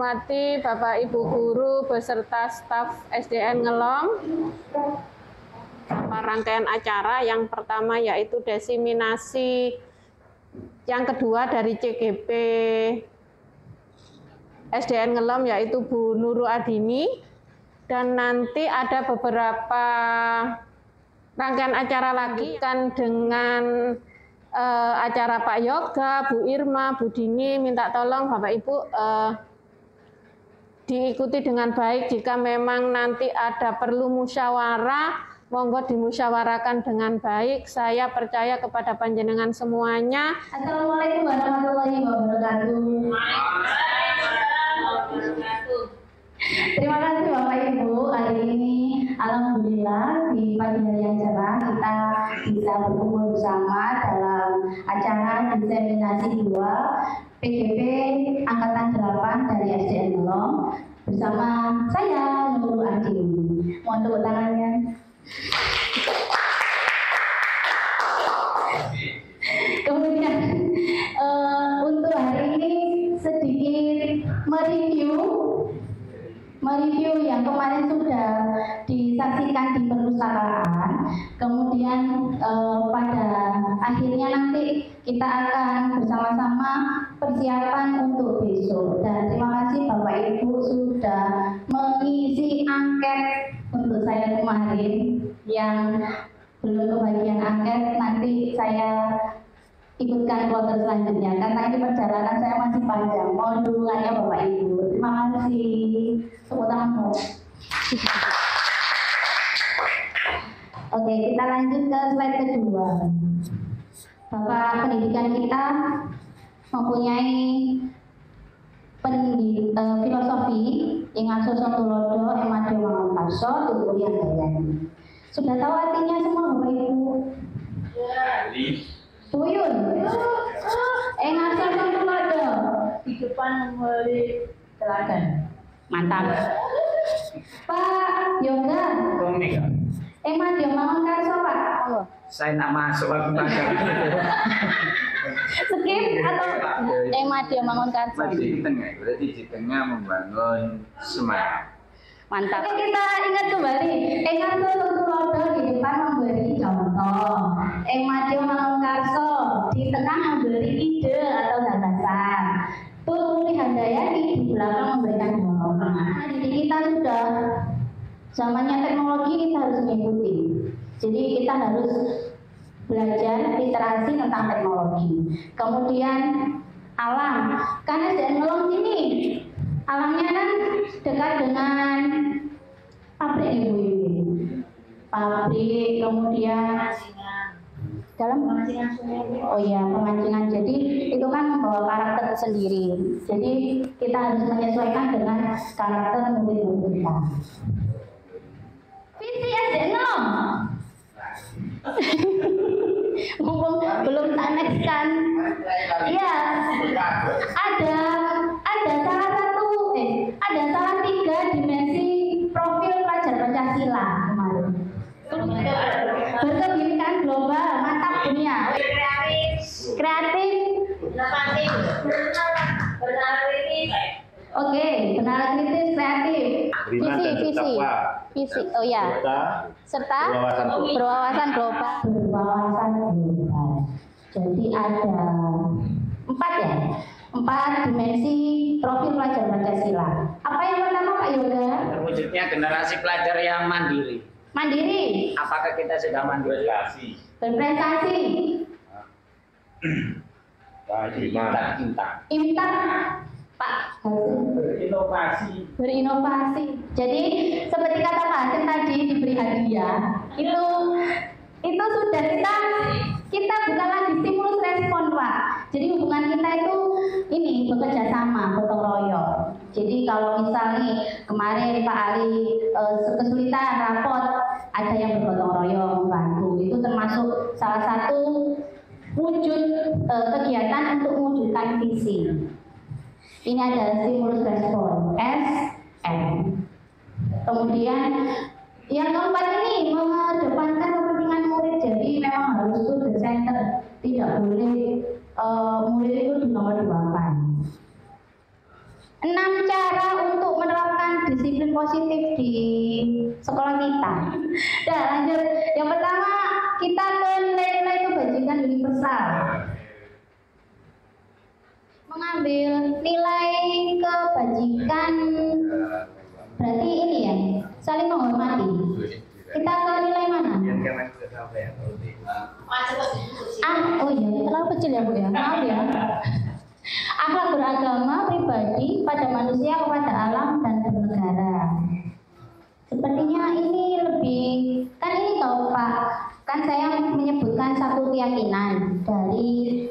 hormati Bapak Ibu Guru beserta staf SDN Ngelom. Rangkaian acara yang pertama yaitu desiminasi, yang kedua dari CGP SDN Ngelom yaitu Bu Nurul Adini, dan nanti ada beberapa rangkaian acara lagi kan dengan acara Pak Yoga, Bu Irma, Bu Dini, minta tolong Bapak Ibu diikuti dengan baik. Jika memang nanti ada perlu musyawarah, monggo dimusyawarakan dengan baik. Saya percaya kepada panjenengan semuanya. Assalamualaikum warahmatullahi wabarakatuh. Terima kasih Bapak Ibu. Hari ini alhamdulillah di pagi hari yang cerah kita bisa berkumpul bersama dalam acara diseminasi 2 PGP Angkatan 8 dari SDN Ngelom bersama saya Nurul Adini. Mohon tepuk tangannya. Kemudian untuk hari ini sedikit mereview yang kemarin sudah disaksikan di perpustakaan. Kemudian pada akhirnya nanti kita akan bersama-sama persiapan untuk besok. Dan terima kasih Bapak Ibu sudah mengisi angket untuk saya kemarin. Yang belum kebagian angket nanti saya ikutkan kloter selanjutnya karena ini perjalanan saya masih panjang. Mohon dukungannya Bapak Ibu. Terima kasih. Tepuk tangan. Oke, kita lanjut ke slide kedua. Bapak pendidikan kita mempunyai filosofi Ingaso Sotulodo Emadeo Mangunkarso Tuturi Handayani. Sudah tahu artinya semua Bapak Ibu? Tuyun. Ingaso Sotulodo di depan memberi teladan. Mantap. Pak Yoga. Emadeo Mangunkarso Pak. Saya nak masuk aku belajar. Skip atau Emadeo Mangunkarso? Masih di tengah, berarti di tengah membangun semangat. Mantap. Oke, kita ingat kembali. Ingat Sotulodo di depan memberi contoh. Emadeo Mangunkarso di tengah memberi ide atau gagasan. Tuturi Handayani di belakang memberikan dorongan. Nah, didik kita sudah zamannya teknologi, kita harus mengikuti. Jadi kita harus belajar literasi tentang teknologi. Kemudian alam, karena SDN Ngelom sini alamnya kan dekat dengan pabrik Ibu ini. Pabrik, kemudian dalam pemancingan. Jadi itu kan membawa karakter tersendiri. Jadi kita harus menyesuaikan dengan karakter murid-murid kita. Visi SDN Ngelom. Mumpung belum tak nextkan. Iya. Ada salah 3 dimensi profil pelajar Pancasila kemarin. Berkebinekaan global, mantap dunia. Kreatif. Oke, benar kritis, kreatif. Visi. Oh ya. Serta berwawasan global. Jadi ada 4 dimensi profil pelajar Pancasila. Apa yang pertama Pak Yoga? Terwujudnya generasi pelajar yang mandiri. Mandiri. Apakah kita sudah mandiri? Berprestasi. Imtak. Pak. Berinovasi. Jadi seperti kata Pak Hasim tadi diberi hadiah. Itu sudah kita bukan lagi stimulus respon Pak. Jadi hubungan kita itu ini bekerja sama, gotong royong. Jadi kalau misalnya kemarin Pak Ali kesulitan rapot, ada yang bergotong royong membantu. Itu termasuk salah satu wujud kegiatan untuk mewujudkan visi. Ini ada stimulus respon SM. Kemudian yang keempat ini mengedepankan kepentingan murid. Jadi memang harus student center, tidak boleh murid itu di nomor 2. 6 cara untuk menerapkan disiplin positif di sekolah kita. Nah, lanjut. Yang pertama, kita ke nilai-nilai kebajikan universal. Mengambil nilai kebajikan berarti ini ya, saling menghormati. Kita ke nilai mana? Oh iya, terlalu kecil ya Bu ya, maaf ya. Akhlak beragama pribadi pada manusia, kepada alam dan bernegara. Sepertinya ini lebih, kan ini tahu Pak, kan saya menyebutkan satu keyakinan dari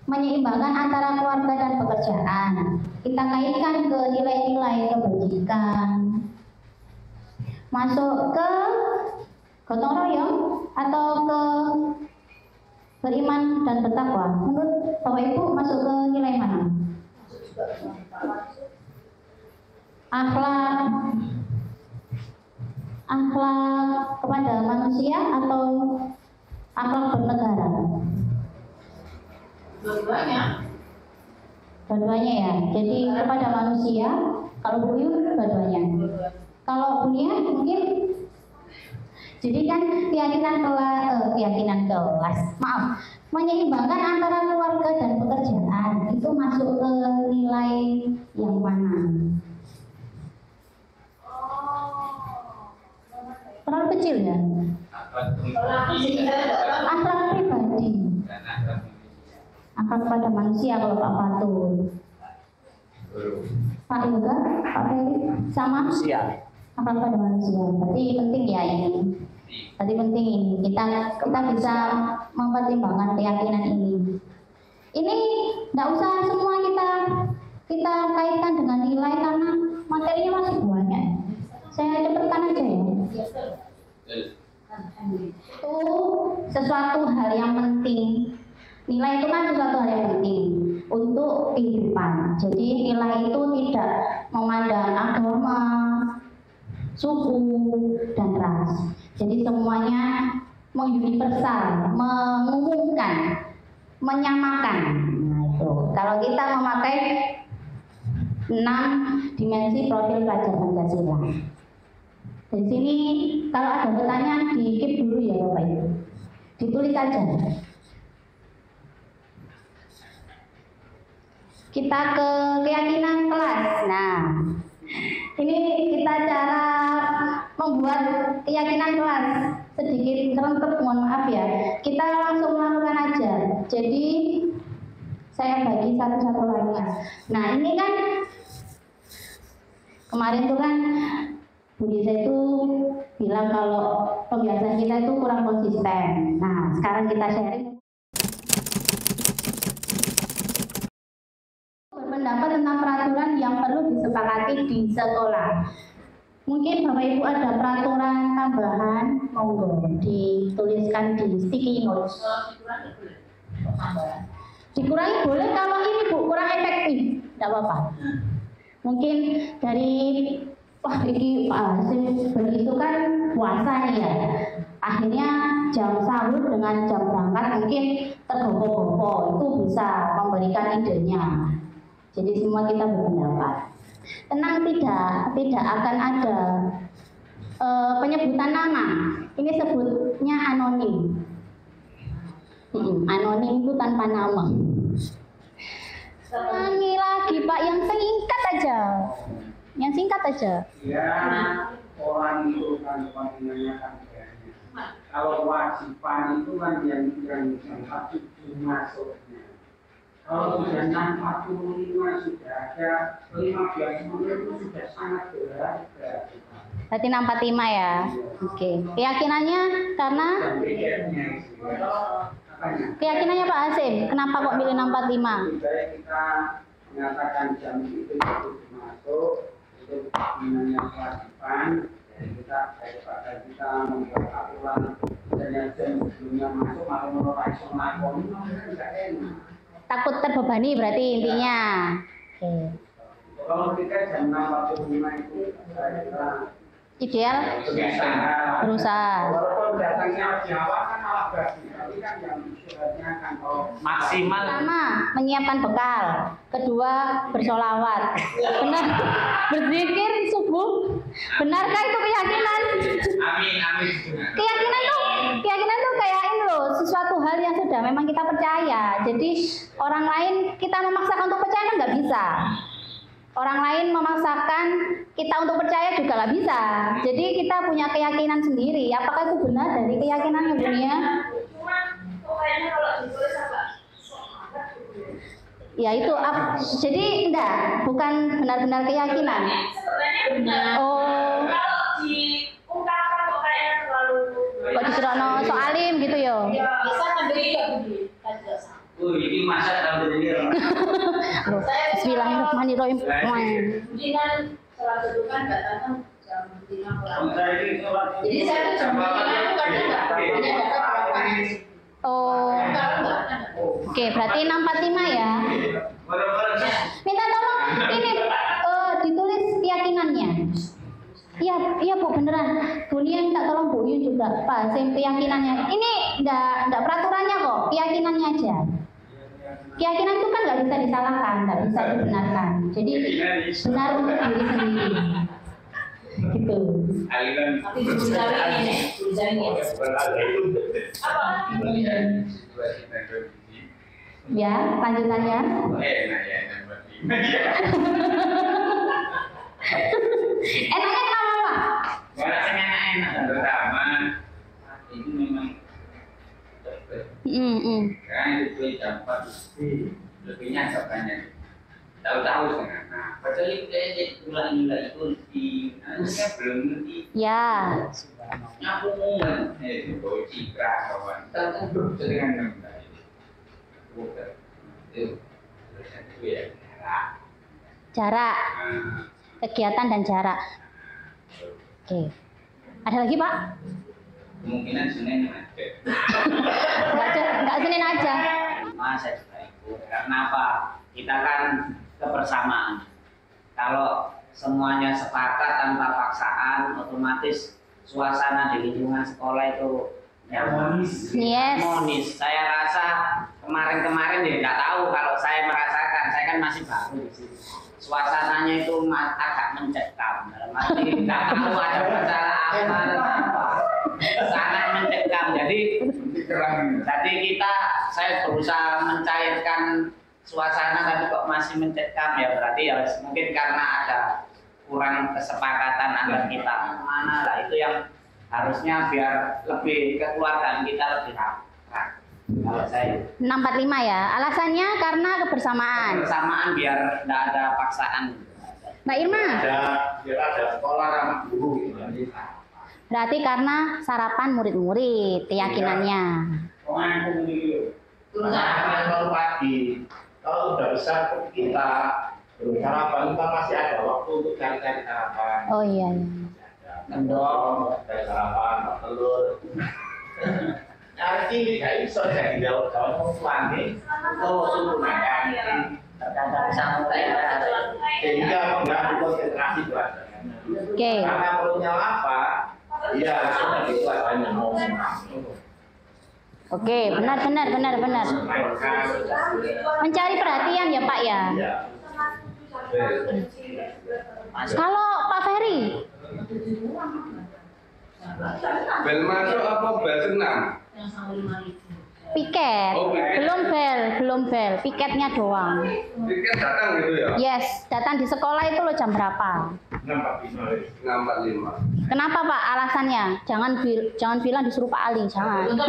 menyeimbangkan antara keluarga dan pekerjaan. Kita kaitkan ke nilai-nilai kebajikan. Masuk ke gotong royong atau ke beriman dan bertakwa. Menurut Bapak Ibu masuk ke nilai mana? Akhlak kepada manusia atau akhlak bernegara? Dua-duanya ya. Jadi kepada manusia, kalau buyut dua-duanya. Kalau dunia mungkin. Jadi kan keyakinan kelas, maaf, menyeimbangkan antara keluarga dan pekerjaan itu masuk ke nilai yang mana? Terlalu kecil ya? Akhlak pribadi. Akhlak pada manusia kalau Pak Fatul. Pak Yoga, Pak Ferry, sama? Akhlak pada manusia. Berarti penting ya ini. Berarti penting ini. Kita bisa mempertimbangkan keyakinan ini. Ini tidak usah semua kita kaitkan dengan nilai karena materinya masih banyak. Saya cepatkan aja ya. Itu sesuatu hal yang penting. Nilai itu kan sesuatu hal yang penting untuk kehidupan. Jadi nilai itu tidak memandang agama, suku, dan ras. Jadi semuanya menguniversal, mengumumkan, menyamakan. Nah itu. Kalau kita memakai 6 dimensi profil pelajar Pancasila. Di sini kalau ada pertanyaan di keep dulu ya Bapak Ibu. Ditulis aja. Kita ke keyakinan kelas. Nah, ini kita cara membuat keyakinan kelas sedikit serempet, mohon maaf ya. Kita langsung melakukan aja. Jadi saya bagi satu-satu lagi. Nah, ini kan kemarin tuh kan Bu Disa itu bilang kalau pembiasaan kita itu kurang konsisten. Nah, sekarang kita sharing. Berpendapat tentang peraturan yang perlu disepakati di sekolah. Mungkin Bapak Ibu ada peraturan tambahan, monggo dituliskan di sticky notes. Dikurangi boleh kalau ini Bu kurang efektif, tidak apa-apa. Mungkin dari ini Pak Hasim begitu kan puasa nih ya. Akhirnya jam sahur dengan jam berangkat mungkin tergopo-gopo, itu bisa memberikan idenya. Jadi semua kita berpendapat. Tenang, tidak akan ada penyebutan nama. Ini sebutnya anonim. Anonim itu tanpa nama. Ulangi lagi Pak, yang singkat aja. Yang singkat aja. Ya, orang itu kan panggilannya kan kalau wajiban itu kan yang 47 masuknya. Kalau sudah 45 sudah ada 15 menit itu sudah sangat berharga. Berarti 65 ya. Oke. Keyakinannya karena keyakinannya Pak Hasim, kenapa kok pilih 65? Baik kita mengatakan jam itu masuk. Itu namanya kewajiban. Jadi kita daripada kita membuat aturan dan yang sebelumnya masuk atau menolak lakon itu tidak enak. Takut terbebani berarti intinya. Oke. Kalau kita jam 6.45 itu kita ideal berusaha. walaupun datangnya Jawa kan malah 14 tapi kan yang suratnya kan kalau Maksimal. Pertama, menyiapkan bekal. Kedua, bersolawat. Benar, berzikir subuh. Benarkah itu keyakinan? Amin, amin. Keyakinan tuh kayak ini loh, sesuatu hal yang sudah memang kita percaya. Jadi orang lain kita memaksakan untuk percaya kan nggak bisa. Orang lain memaksakan kita untuk percaya juga nggak bisa. Jadi kita punya keyakinan sendiri. Apakah itu benar dari keyakinan yang dunia? Ya itu, jadi enggak, bukan benar-benar keyakinan. Oh, kok dikirano soalim gitu yo? Ini masa tahun ini. Bismillahirrahmanirrahim. Jadi saya tuh jam 9 itu kadang nggak Oh, oke, berarti 645 ya. Minta tolong ini ditulis keyakinannya. Iya Bu, beneran. Bu Nia minta tolong Bu Yun juga, Pak, keyakinannya. Ini enggak peraturannya kok, keyakinannya aja. Keyakinan itu kan nggak bisa disalahkan, nggak bisa dibenarkan. Jadi benar untuk diri sendiri. Gitu. Aliran. Ya, lanjutannya. Enaknya kenapa Pak? Rasanya enak, pertama itu memang kan itu dapat lebihnya katanya tahu-tahu setengah. Nah, padahal itu kayak nilai itu di, saya belum ngerti. Ya. Aku ngomong, bawa citra kawan, tapi dengan nilai itu ya Jarak, kegiatan dan jarak. Oke. Ada lagi Pak? Kemungkinan Senin ada. Nggak Senin aja. Masa itu karena apa? Kita kan kebersamaan. Kalau semuanya sepakat tanpa paksaan, otomatis suasana di lingkungan sekolah itu harmonis. Yes. harmonis. Saya rasa kemarin-kemarin ya nggak tahu kalau saya merasakan, saya kan masih baru di sini. Suasananya itu agak mencekam. Dalam arti nggak tahu ada masalah apa dan apa. Sangat mencekam. Jadi saya berusaha mencairkan suasana tapi kok masih mencekam, ya berarti ya mungkin karena ada kurang kesepakatan antar kita mana lah, itu yang harusnya biar lebih kekeluargaan kita lebih rapat. Kalau saya 645 ya. Alasannya karena kebersamaan. kebersamaan biar tidak ada paksaan. Mbak Irma. Biar ada sekolah ramah guru gitu. Berarti karena sarapan murid-murid keyakinannya. Kalau pagi, kalau udah besar kita belum sarapan, kita masih ada waktu untuk cari-cari sarapan. Oh iya. Mendong, cari sarapan, telur. Nanti nggak bisa jadi jauh-jauh mau pulang suruh makan. Terkadang sama kayak sehingga mengganggu konsentrasi pelajaran. Oke. Karena perutnya lapar, iya sudah itu adanya mau. Oke, benar. Mencari perhatian ya Pak ya. Kalau Pak Ferry? Bel masuk apa bel senam? Piket. Oh, piket. Belum bel, piketnya doang. Piket datang gitu ya? Yes, datang di sekolah itu lo jam berapa? 6.45. Kenapa Pak alasannya? Jangan bilang disuruh Pak Ali, jangan. Enggak,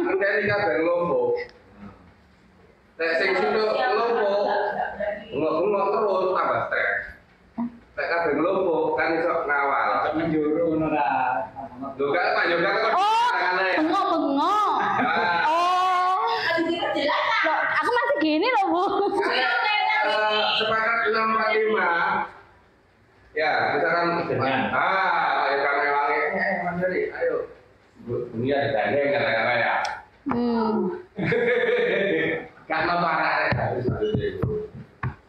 ini kabeh lombok. Nek sing sudut lombok, ngomong terus tambah stres. Nek kabeh lombok kan iso ngawal. Menjuru ngono ta. Lho kan Pak Yoga kok Bengok. Oh. Loh, aku masih gini loh Bu. sepakat 6.45. Ya, misalkan ayo kan wangi. Mas Heri, ayo. Dunia digandeng kata-kata ya. Karena parah harus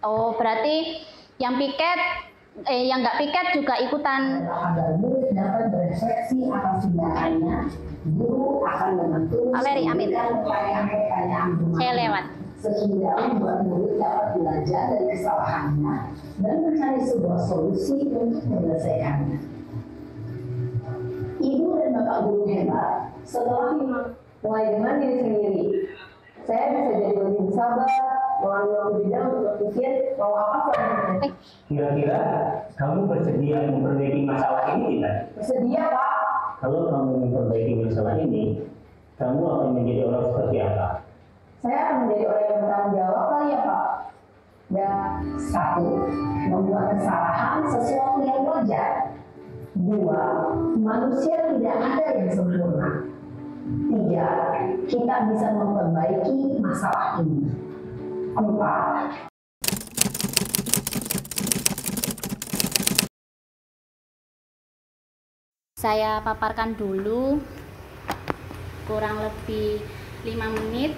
Oh, berarti yang piket yang nggak piket juga ikutan. Agar murid dapat berefleksi atas tindakannya itu akan membantu pertanyaan-pertanyaan Saya lewat. sehingga membuat murid dapat belajar dari kesalahannya dan mencari sebuah solusi untuk menyelesaikannya. Ibu dan bapak guru hebat, setelah mulai dengan diri sendiri, saya bisa jadi lebih sabar, mengambil waktu jeda untuk berpikir mau apa selanjutnya. Kira-kira kamu bersedia memperbaiki masalah ini tidak? Bersedia, Pak. Kalau kamu memperbaiki masalah ini, kamu akan menjadi orang seperti apa? Saya akan menjadi orang yang bertanggung jawab kali ya, Pak. Dan 1. Membuat kesalahan sesuatu yang wajar. 2. Manusia tidak ada yang sempurna. 3. Kita bisa memperbaiki masalah ini. 4. Saya paparkan dulu kurang lebih 5 menit,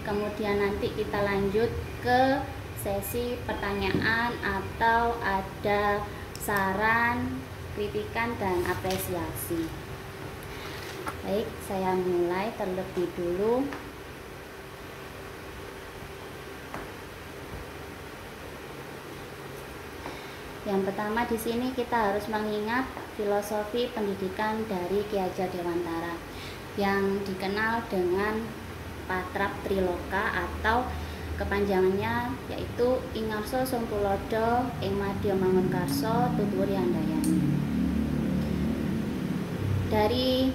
kemudian nanti kita lanjut ke sesi pertanyaan atau ada saran, kritikan, dan apresiasi. Baik, saya mulai terlebih dulu. Yang pertama di sini kita harus mengingat filosofi pendidikan dari Ki Hajar Dewantara yang dikenal dengan Patrap Triloka atau kepanjangannya yaitu Ingarso Sungtulodo Ing Madya Mangunkarso Tuturi Handayani. Dari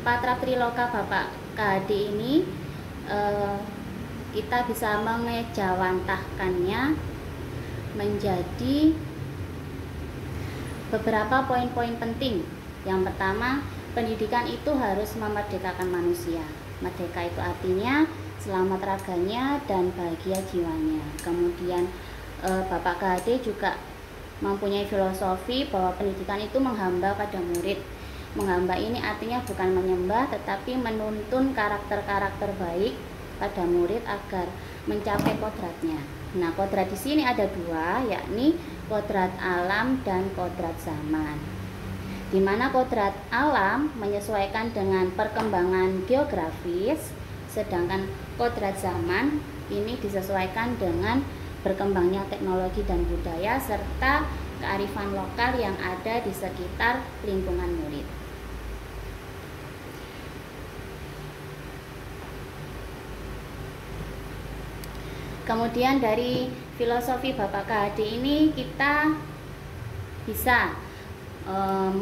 Patrap Triloka Bapak KHD ini kita bisa mengejawantahkannya menjadi beberapa poin-poin penting. Yang pertama, pendidikan itu harus memerdekakan manusia. Merdeka itu artinya selamat raganya dan bahagia jiwanya. Kemudian Bapak KHD juga mempunyai filosofi bahwa pendidikan itu menghamba pada murid. Menghamba ini artinya bukan menyembah, tetapi menuntun karakter-karakter baik pada murid agar mencapai kodratnya. Nah, kodrat di sini ada 2, yakni kodrat alam dan kodrat zaman. Di mana kodrat alam menyesuaikan dengan perkembangan geografis, sedangkan kodrat zaman ini disesuaikan dengan berkembangnya teknologi dan budaya serta kearifan lokal yang ada di sekitar lingkungan murid. Kemudian dari filosofi Bapak KHD ini kita bisa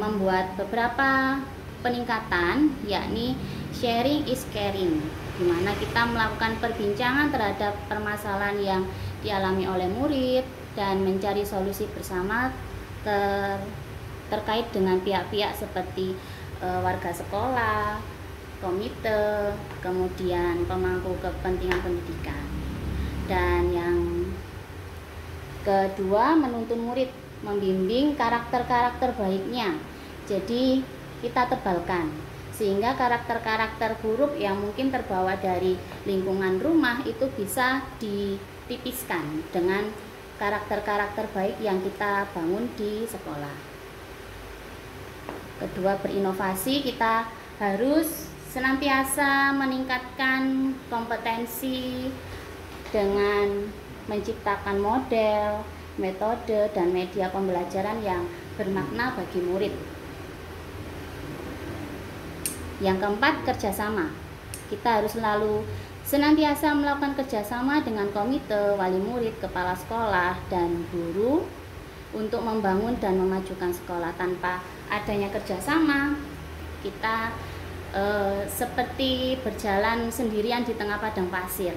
membuat beberapa peningkatan, yakni sharing is caring, di mana kita melakukan perbincangan terhadap permasalahan yang dialami oleh murid dan mencari solusi bersama terkait dengan pihak-pihak seperti warga sekolah, komite, kemudian pemangku kepentingan pendidikan. Dan yang kedua, menuntun murid, membimbing karakter-karakter baiknya. Jadi kita tebalkan sehingga karakter-karakter buruk yang mungkin terbawa dari lingkungan rumah itu bisa ditipiskan dengan karakter-karakter baik yang kita bangun di sekolah. Kedua, berinovasi, kita harus senantiasa meningkatkan kompetensi dengan menciptakan model, metode, dan media pembelajaran yang bermakna bagi murid. Yang keempat, kerjasama. Kita harus selalu senantiasa melakukan kerjasama dengan komite, wali murid, kepala sekolah, dan guru untuk membangun dan memajukan sekolah. Tanpa adanya kerjasama, kita seperti berjalan sendirian di tengah padang pasir.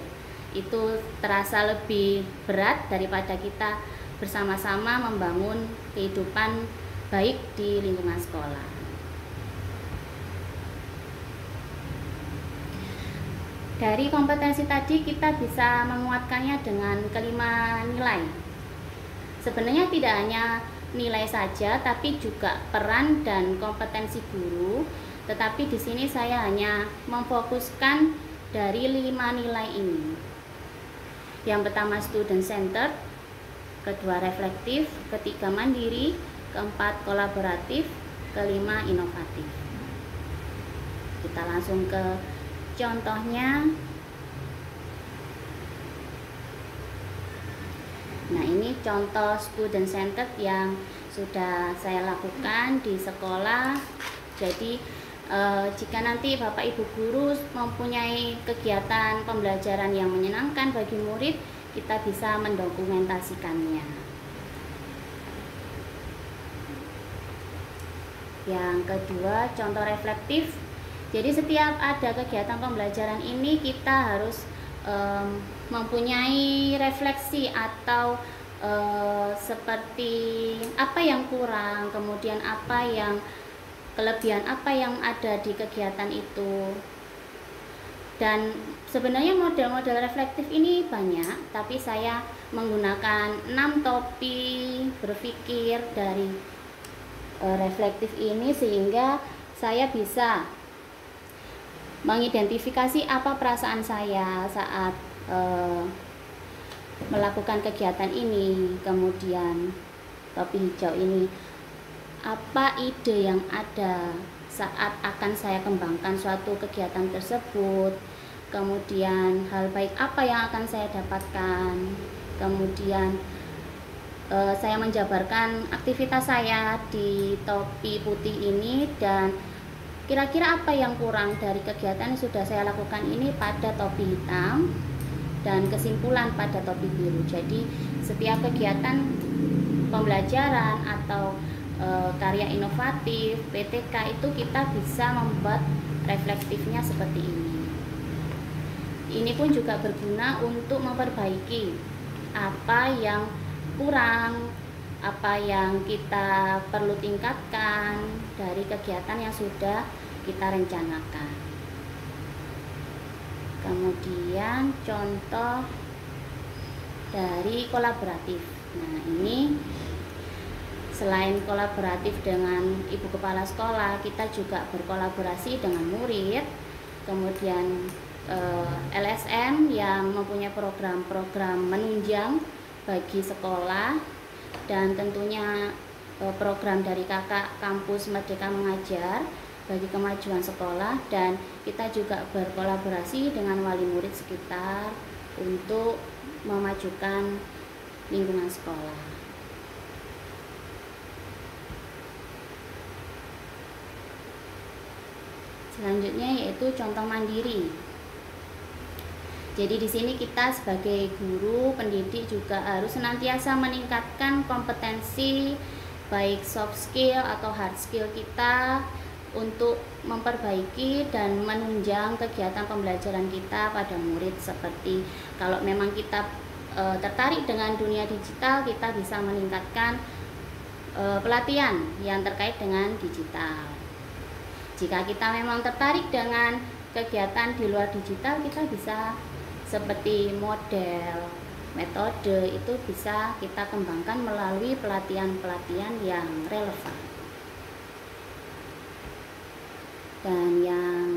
Itu terasa lebih berat daripada kita bersama-sama membangun kehidupan baik di lingkungan sekolah. Dari kompetensi tadi kita bisa menguatkannya dengan kelima nilai. Sebenarnya tidak hanya nilai saja, tapi juga peran dan kompetensi guru. Tetapi di sini saya hanya memfokuskan dari 5 nilai ini. Yang pertama student centered, kedua reflektif, ketiga mandiri, keempat kolaboratif, kelima inovatif. Kita langsung ke contohnya. Nah, ini contoh student centered yang sudah saya lakukan di sekolah. Jadi jika nanti Bapak Ibu guru mempunyai kegiatan pembelajaran yang menyenangkan bagi murid, kita bisa mendokumentasikannya. Yang kedua, contoh reflektif. Jadi setiap ada kegiatan pembelajaran ini kita harus mempunyai refleksi atau seperti apa yang kurang, kemudian apa yang kelebihan apa yang ada di kegiatan itu. Dan sebenarnya model-model reflektif ini banyak, tapi saya menggunakan 6 topi berpikir dari reflektif ini sehingga saya bisa mengidentifikasi apa perasaan saya saat melakukan kegiatan ini. Kemudian topi hijau ini, apa ide yang ada saat akan saya kembangkan suatu kegiatan tersebut, kemudian hal baik apa yang akan saya dapatkan, kemudian saya menjabarkan aktivitas saya di topi putih ini, dan kira-kira apa yang kurang dari kegiatan yang sudah saya lakukan ini pada topi hitam, dan kesimpulan pada topi biru. Jadi setiap kegiatan pembelajaran atau karya inovatif, PTK itu kita bisa membuat reflektifnya seperti ini. Ini pun juga berguna untuk memperbaiki apa yang kurang, apa yang kita perlu tingkatkan dari kegiatan yang sudah kita rencanakan. Kemudian contoh dari kolaboratif. Nah, ini selain kolaboratif dengan ibu kepala sekolah, kita juga berkolaborasi dengan murid, kemudian LSM yang mempunyai program-program menunjang bagi sekolah, dan tentunya program dari Kakak Kampus Merdeka Mengajar bagi kemajuan sekolah, dan kita juga berkolaborasi dengan wali murid sekitar untuk memajukan lingkungan sekolah. Selanjutnya yaitu contoh mandiri. Jadi di sini kita sebagai guru pendidik juga harus senantiasa meningkatkan kompetensi baik soft skill atau hard skill kita untuk memperbaiki dan menunjang kegiatan pembelajaran kita pada murid. Seperti kalau memang kita tertarik dengan dunia digital, kita bisa meningkatkan pelatihan yang terkait dengan digital. Jika kita memang tertarik dengan kegiatan di luar digital, kita bisa seperti model, metode itu bisa kita kembangkan melalui pelatihan-pelatihan yang relevan. Dan yang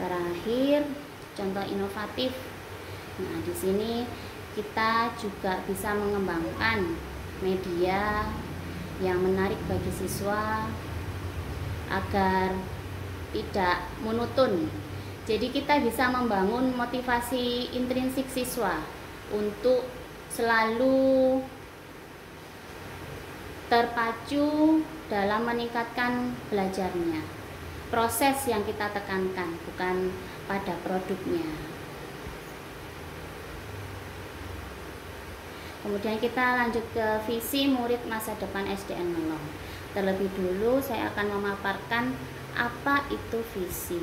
terakhir, contoh inovatif. Nah, di sini kita juga bisa mengembangkan media yang menarik bagi siswa agar tidak monoton. Jadi kita bisa membangun motivasi intrinsik siswa untuk selalu terpacu dalam meningkatkan belajarnya. Proses yang kita tekankan, bukan pada produknya. Kemudian kita lanjut ke visi murid masa depan SDN Melong. Terlebih dulu saya akan memaparkan apa itu visi.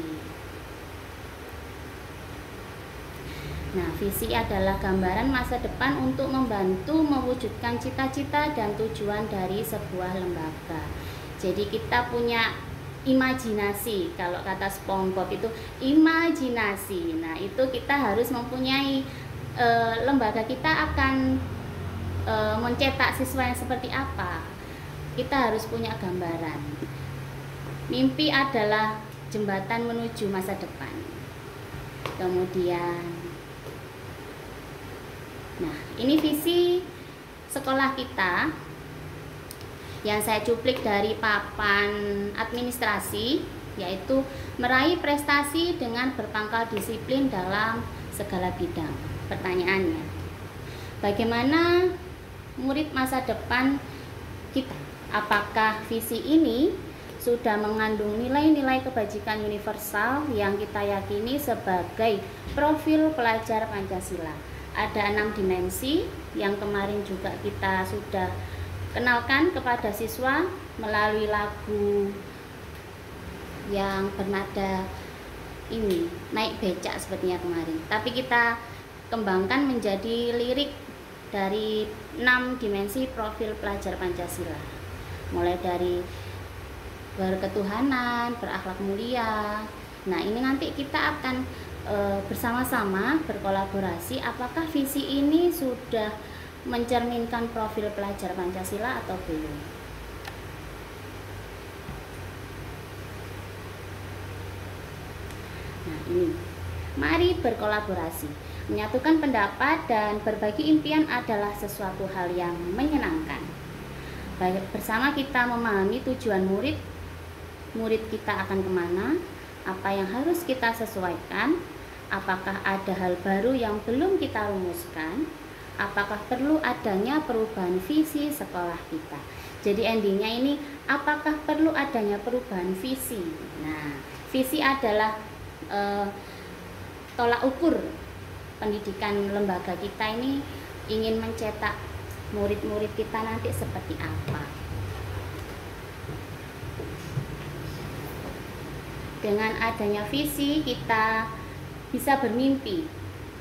Nah, visi adalah gambaran masa depan untuk membantu mewujudkan cita-cita dan tujuan dari sebuah lembaga. Jadi kita punya imajinasi, kalau kata SpongeBob itu imajinasi. Nah, itu kita harus mempunyai lembaga kita akan mencetak siswa yang seperti apa. Kita harus punya gambaran. Mimpi adalah jembatan menuju masa depan. Kemudian, nah, ini visi sekolah kita yang saya cuplik dari papan administrasi. yaitu meraih prestasi dengan berpangkal disiplin dalam segala bidang. Pertanyaannya, bagaimana murid masa depan kita? Apakah visi ini sudah mengandung nilai-nilai kebajikan universal yang kita yakini sebagai profil pelajar Pancasila? Ada 6 dimensi yang kemarin juga kita sudah kenalkan kepada siswa melalui lagu yang bernada ini, naik becak sepertinya kemarin. Tapi kita kembangkan menjadi lirik dari 6 dimensi profil pelajar Pancasila. Mulai dari berketuhanan, berakhlak mulia. Nah, ini nanti kita akan bersama-sama berkolaborasi apakah visi ini sudah mencerminkan profil pelajar Pancasila atau belum. Nah, ini mari berkolaborasi. Menyatukan pendapat dan berbagi impian adalah sesuatu hal yang menyenangkan. Bersama kita memahami tujuan murid kita akan kemana, apa yang harus kita sesuaikan, apakah ada hal baru yang belum kita rumuskan, apakah perlu adanya perubahan visi sekolah kita. Jadi endingnya ini, apakah perlu adanya perubahan visi. Nah, visi adalah tolak ukur pendidikan lembaga kita ini ingin mencetak murid-murid kita nanti seperti apa. Dengan adanya visi kita bisa bermimpi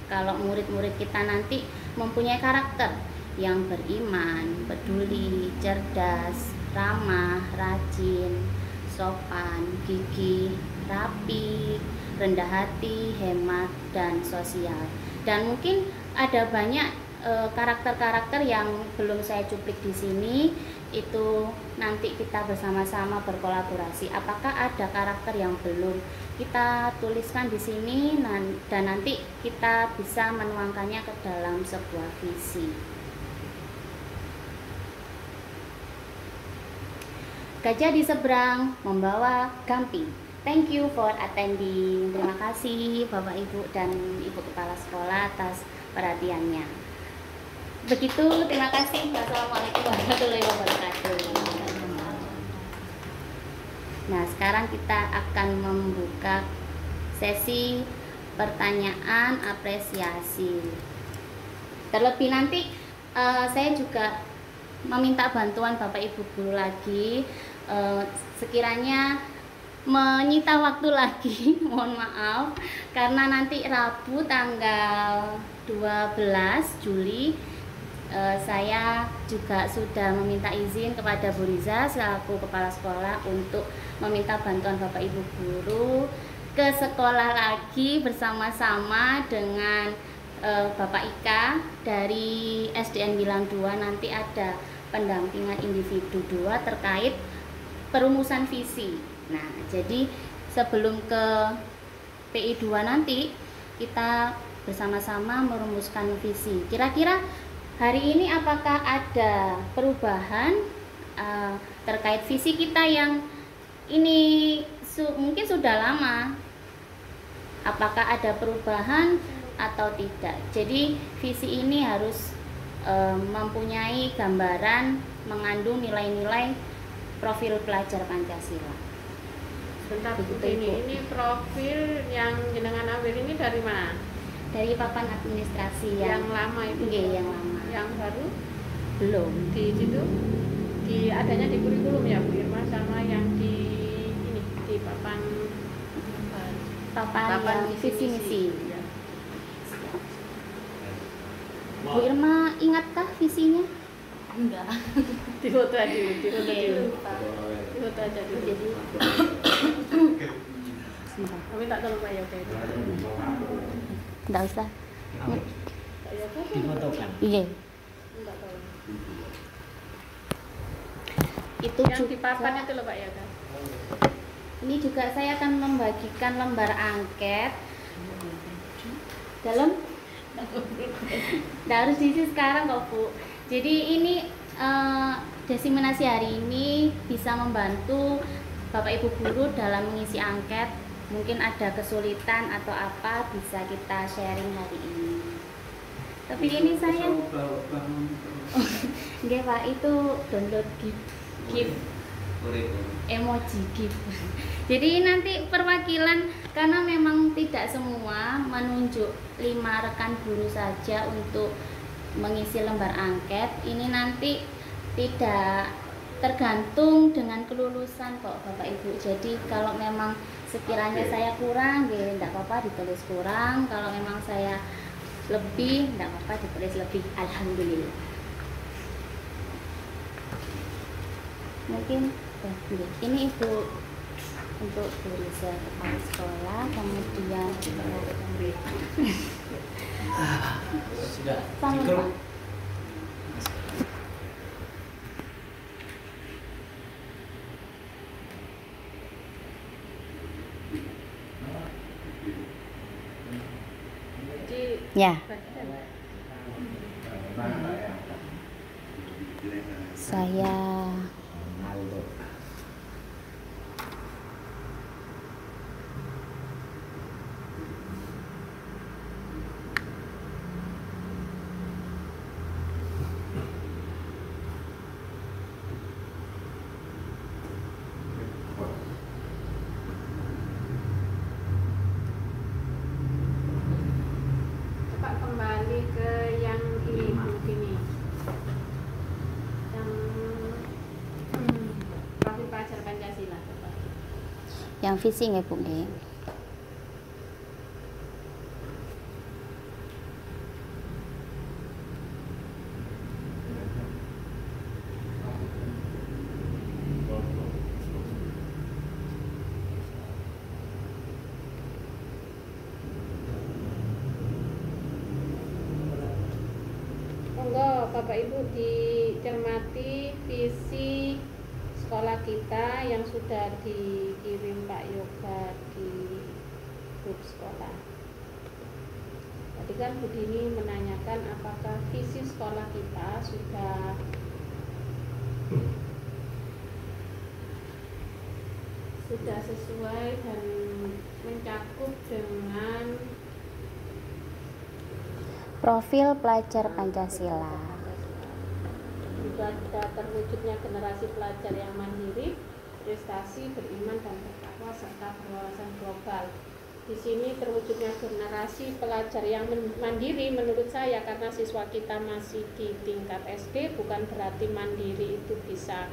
kalau murid-murid kita nanti mempunyai karakter yang beriman, peduli, cerdas, ramah, rajin, sopan, gigih, rapi, rendah hati, hemat, dan sosial. Dan mungkin ada banyak karakter-karakter yang belum saya cuplik di sini. Itu nanti kita bersama-sama berkolaborasi. Apakah ada karakter yang belum kita tuliskan di sini dan nanti kita bisa menuangkannya ke dalam sebuah visi. Gajah di seberang membawa gamping. Thank you for attending. Terima kasih Bapak Ibu dan Ibu Kepala Sekolah atas perhatiannya. Begitu, terima kasih. Wassalamualaikum warahmatullahi wabarakatuh. Nah, sekarang kita akan membuka sesi pertanyaan apresiasi. Terlebih nanti saya juga meminta bantuan Bapak Ibu guru lagi, sekiranya menyita waktu lagi, mohon maaf, karena nanti Rabu tanggal 12 Juli saya juga sudah meminta izin kepada Bu Riza selaku kepala sekolah untuk meminta bantuan Bapak Ibu guru ke sekolah lagi bersama-sama dengan Bapak Ika dari SDN Bilang 2. Nanti ada pendampingan individu 2 terkait perumusan visi. Nah, jadi sebelum ke PI 2 nanti kita bersama-sama merumuskan visi. Kira-kira hari ini apakah ada perubahan terkait visi kita yang ini mungkin sudah lama? Apakah ada perubahan atau tidak? Jadi visi ini harus mempunyai gambaran mengandung nilai-nilai profil pelajar Pancasila. Bentar, ini profil yang jenengan ambil ini dari mana? Dari papan administrasi yang lama itu. Iya, yang lama. Yang baru belum. Di situ adanya di kurikulum ya Bu Irma, sama yang di ini di papan visi misi. Ya. Bu Irma ingatkah visinya? Enggak. Di foto aja dulu. Di foto aja dulu. Jadi Tapi tak tahu Pak Yoga itu. enggak usah. Difotokan. Iya. Enggak tahu. Itu Yang juga, di papan itu loh Pak Yoga. ini juga saya akan membagikan lembar angket dalam harus diisi sekarang kok Bu. Jadi ini desiminasi hari ini bisa membantu Bapak Ibu guru dalam mengisi angket mungkin ada kesulitan atau apa, bisa kita sharing hari ini. Tapi ini saya nggih Pak, itu download GIF emoji GIF. Jadi nanti perwakilan, karena memang tidak semua menunjuk 5 rekan guru saja untuk mengisi lembar angket. Ini nanti tidak tergantung dengan kelulusan kok Bapak Ibu. Jadi kalau memang sekiranya saya kurang, ya tidak apa-apa ditulis kurang. Kalau memang saya lebih, tidak apa-apa ditulis lebih. Alhamdulillah. Mungkin ini Ibu untuk Riza kepala sekolah, kemudian Sudah. sama Pak. Ya. Saya Coba kembali ke yang ini begini. Yang profil pelajar Pancasila coba. yang visi nggih Bu nggih. Monggo Bapak Ibu dicermati visi sekolah kita yang sudah dikirim Pak Yoga di grup sekolah. Tadi kan Bu Dini menanyakan apakah visi sekolah kita sudah sesuai dan mencakup dengan Profil pelajar Pancasila. juga ada terwujudnya generasi pelajar yang mandiri, prestasi, beriman dan bertakwa serta berwawasan global. Di sini terwujudnya generasi pelajar yang mandiri menurut saya, karena siswa kita masih di tingkat SD, bukan berarti mandiri itu bisa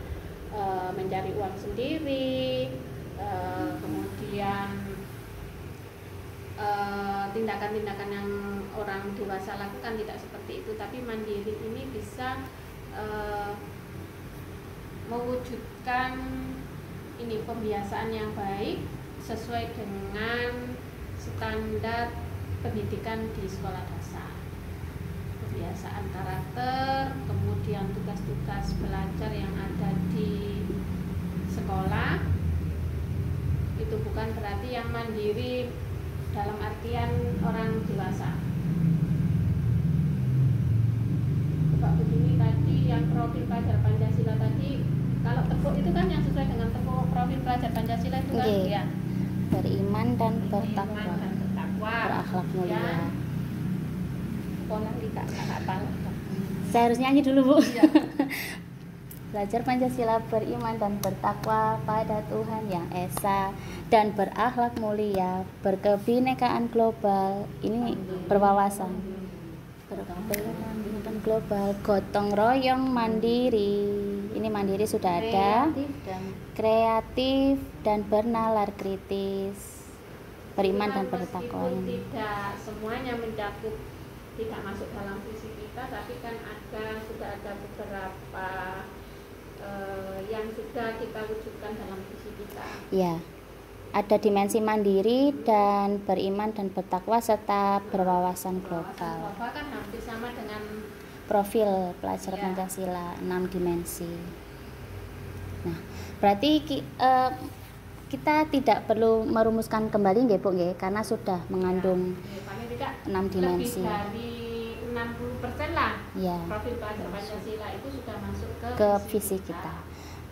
mencari uang sendiri, kemudian tindakan-tindakan yang orang dewasa lakukan tidak seperti itu, tapi mandiri ini bisa mewujudkan ini pembiasaan yang baik sesuai dengan standar pendidikan di sekolah dasar. Pembiasaan karakter, kemudian tugas-tugas belajar yang ada di sekolah. Itu bukan berarti yang mandiri dalam artian orang dewasa. Pak begini tadi yang profil pelajar Pancasila tadi, kalau tepuk itu kan yang sesuai dengan tepuk profil pelajar Pancasila itu kan ya. Beriman dan bertakwa, berakhlak mulia. Pola tidak apa. Saya harus nyanyi dulu Bu. Iya. Belajar Pancasila, beriman dan bertakwa pada Tuhan Yang Esa dan berakhlak mulia, berkebinekaan global. Ini berwawasan. Berkebinekaan global, gotong royong mandiri. Ini mandiri sudah ada. Kreatif dan bernalar kritis. Beriman dan bertakwa. Meskipun tidak semuanya mencakup, tidak masuk dalam visi kita, tapi kan sudah ada beberapa yang sudah kita wujudkan dalam visi kita. Ya, ada dimensi mandiri dan beriman dan bertakwa serta berwawasan global. Global kan hampir sama dengan Profil pelajar Pancasila 6 dimensi. Nah, berarti kita tidak perlu merumuskan kembali nggih Bu nggih, karena sudah mengandung paling tidak 6 dimensi. Lebih dari 60% lah. Ya. Profil pelajar Pancasila itu sudah masuk Ke visi kita.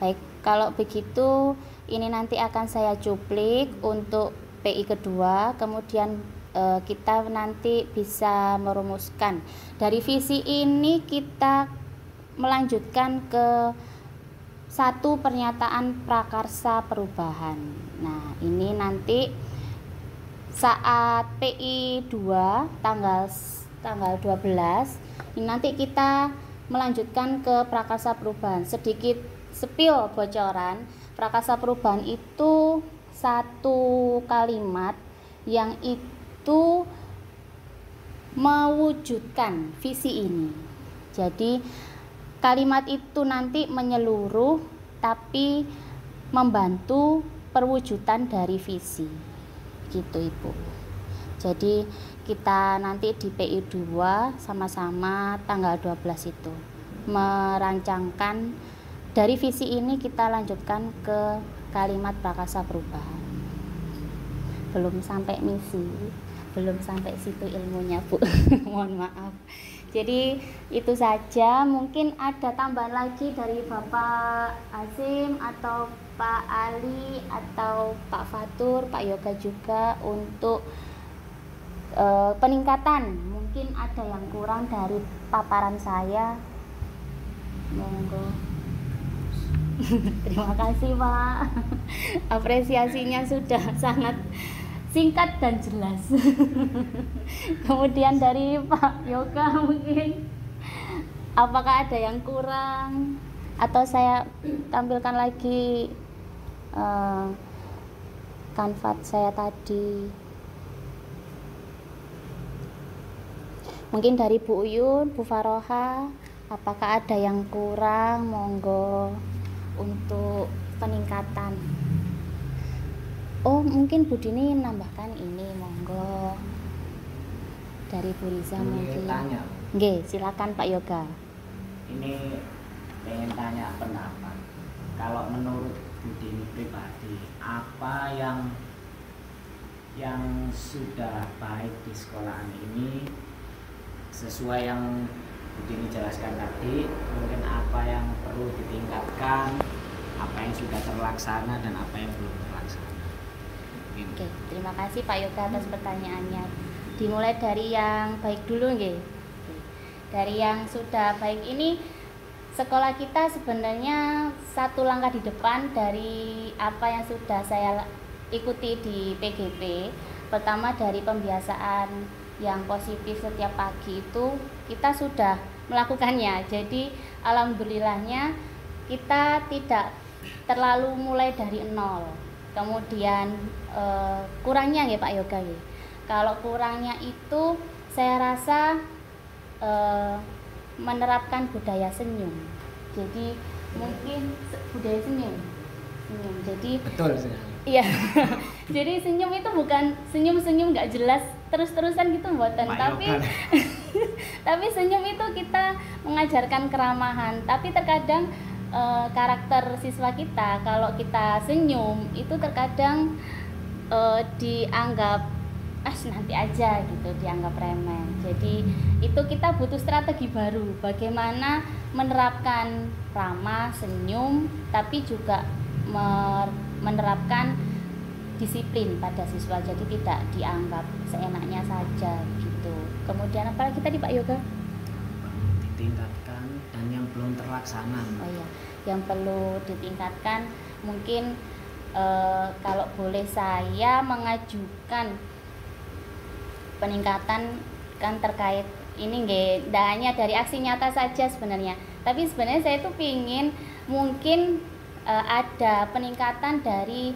Baik, kalau begitu ini nanti akan saya cuplik untuk PI kedua, kemudian kita nanti bisa merumuskan. Dari visi ini kita melanjutkan ke satu pernyataan prakarsa perubahan. Nah, ini nanti saat PI 2 tanggal 12 ini nanti kita melanjutkan ke prakarsa perubahan. Sedikit spill bocoran, prakarsa perubahan itu satu kalimat yang itu mewujudkan visi ini. Jadi kalimat itu nanti menyeluruh tapi membantu perwujudan dari visi. Gitu Ibu. Jadi kita nanti di PI 2 sama-sama tanggal 12 itu merancangkan dari visi ini, kita lanjutkan ke kalimat prakarsa perubahan. Belum sampai misi, belum sampai situ ilmunya Bu. Mohon maaf. Jadi itu saja, mungkin ada tambahan lagi dari Bapak Azim atau Pak Ali atau Pak Fatur, Pak Yoga juga untuk peningkatan. Mungkin ada yang kurang dari paparan saya. Monggo. Terima kasih Pak. Apresiasinya sudah sangat singkat dan jelas. Kemudian dari Pak Yoga mungkin apakah ada yang kurang atau saya tampilkan lagi kanvas saya tadi. Mungkin dari Bu Uyun, Bu Faroha, apakah ada yang kurang? Monggo untuk peningkatan. Oh, mungkin Bu Dini nambahkan ini, monggo. Dari Bu Riza mungkin. Tanya. Nggih, silakan Pak Yoga. Ini pengen tanya pendapat. Kalau menurut Bu Dini pribadi, apa yang sudah baik di sekolahan ini sesuai yang Bu Dini jelaskan tadi, kemudian apa yang perlu ditingkatkan, apa yang sudah terlaksana dan apa yang belum terlaksana. Oke, terima kasih Pak Yoga atas pertanyaannya. Dimulai dari yang baik dulu nggih. Dari yang sudah baik ini, sekolah kita sebenarnya satu langkah di depan dari apa yang sudah saya ikuti di PGP. Pertama dari pembiasaan yang positif setiap pagi itu kita sudah melakukannya. Jadi alhamdulillahnya kita tidak terlalu mulai dari nol. Kemudian kurangnya ya Pak Yoga ya. Kalau kurangnya itu saya rasa menerapkan budaya senyum. Jadi mungkin budaya senyum. Jadi Betul sekali. Iya. Jadi senyum itu bukan senyum-senyum nggak jelas terus-terusan gitu mboten, tapi senyum itu kita mengajarkan keramahan. Tapi terkadang karakter siswa kita kalau kita senyum itu terkadang dianggap nanti aja gitu, dianggap remeh. Jadi itu kita butuh strategi baru bagaimana menerapkan ramah, senyum, tapi juga menerapkan disiplin pada siswa, jadi tidak dianggap seenaknya saja gitu. Kemudian apalagi tadi Pak Yoga? Ditingkatkan dan yang belum terlaksana. Oh iya, yang perlu ditingkatkan mungkin kalau boleh saya mengajukan peningkatan kan terkait ini nggih, tidak hanya dari aksi nyata saja sebenarnya, tapi sebenarnya saya tuh pingin mungkin ada peningkatan dari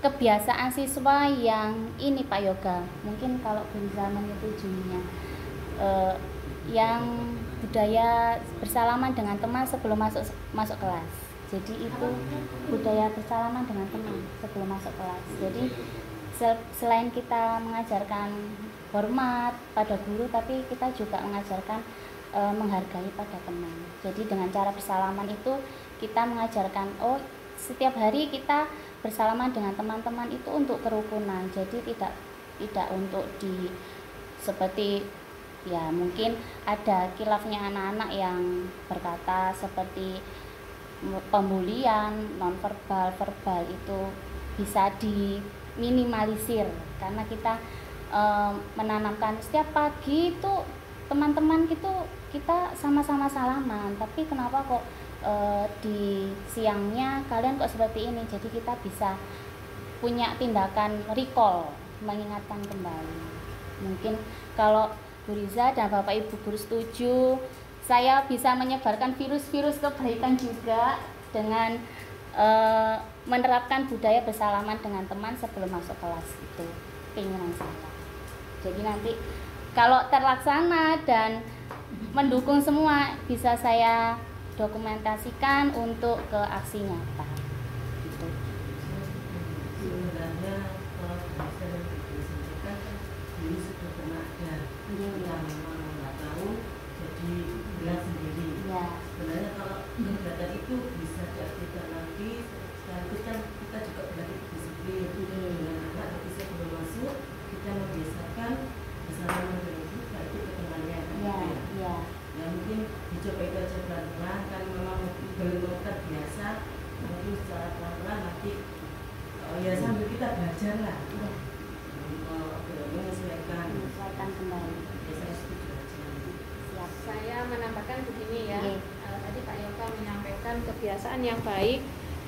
kebiasaan siswa yang ini Pak Yoga, mungkin kalau bisa menyetujuinya, yang budaya bersalaman dengan teman sebelum masuk kelas. Jadi itu budaya bersalaman dengan teman sebelum masuk kelas. Jadi selain kita mengajarkan hormat pada guru, tapi kita juga mengajarkan menghargai pada teman. Jadi dengan cara bersalaman itu kita mengajarkan setiap hari kita bersalaman dengan teman-teman itu untuk kerukunan. Jadi tidak untuk seperti ya mungkin ada kilafnya anak-anak yang berkata seperti pembulian nonverbal, verbal itu bisa diminimalisir karena kita menanamkan setiap pagi itu teman-teman itu kita sama-sama salaman, tapi kenapa kok di siangnya kalian kok seperti ini? Jadi kita bisa punya tindakan recall, mengingatkan kembali. Mungkin kalau Bu Riza dan Bapak Ibu guru setuju, saya bisa menyebarkan virus-virus kebaikan juga dengan menerapkan budaya bersalaman dengan teman sebelum masuk kelas. Itu keinginan saya. Jadi nanti kalau terlaksana dan mendukung semua, bisa saya dokumentasikan untuk ke aksi nyata. Gitu. Sebenarnya kalau bisa dipresentasikan ini sudah pernah ada yang memang nggak tahu jadi bilang sendiri. Ya. Sebenarnya kalau kegiatan itu bisa diaktifkan lagi, sekaligus kan kita juga belajar disiplin dengan anak tapi sebelum masuk kita membiasakan bersama dengan kita itu ketemannya kan Ya, gitu ya. Ya mungkin dicoba itu aja pelan-pelan kan memang belum terbiasa, mungkin secara pelan-pelan nanti ya sambil kita belajar lah menyesuaikan kembali. Ya saya setuju aja. Siap. Saya menambahkan begini ya. Oke. Tadi Pak Yoga menyampaikan kebiasaan yang baik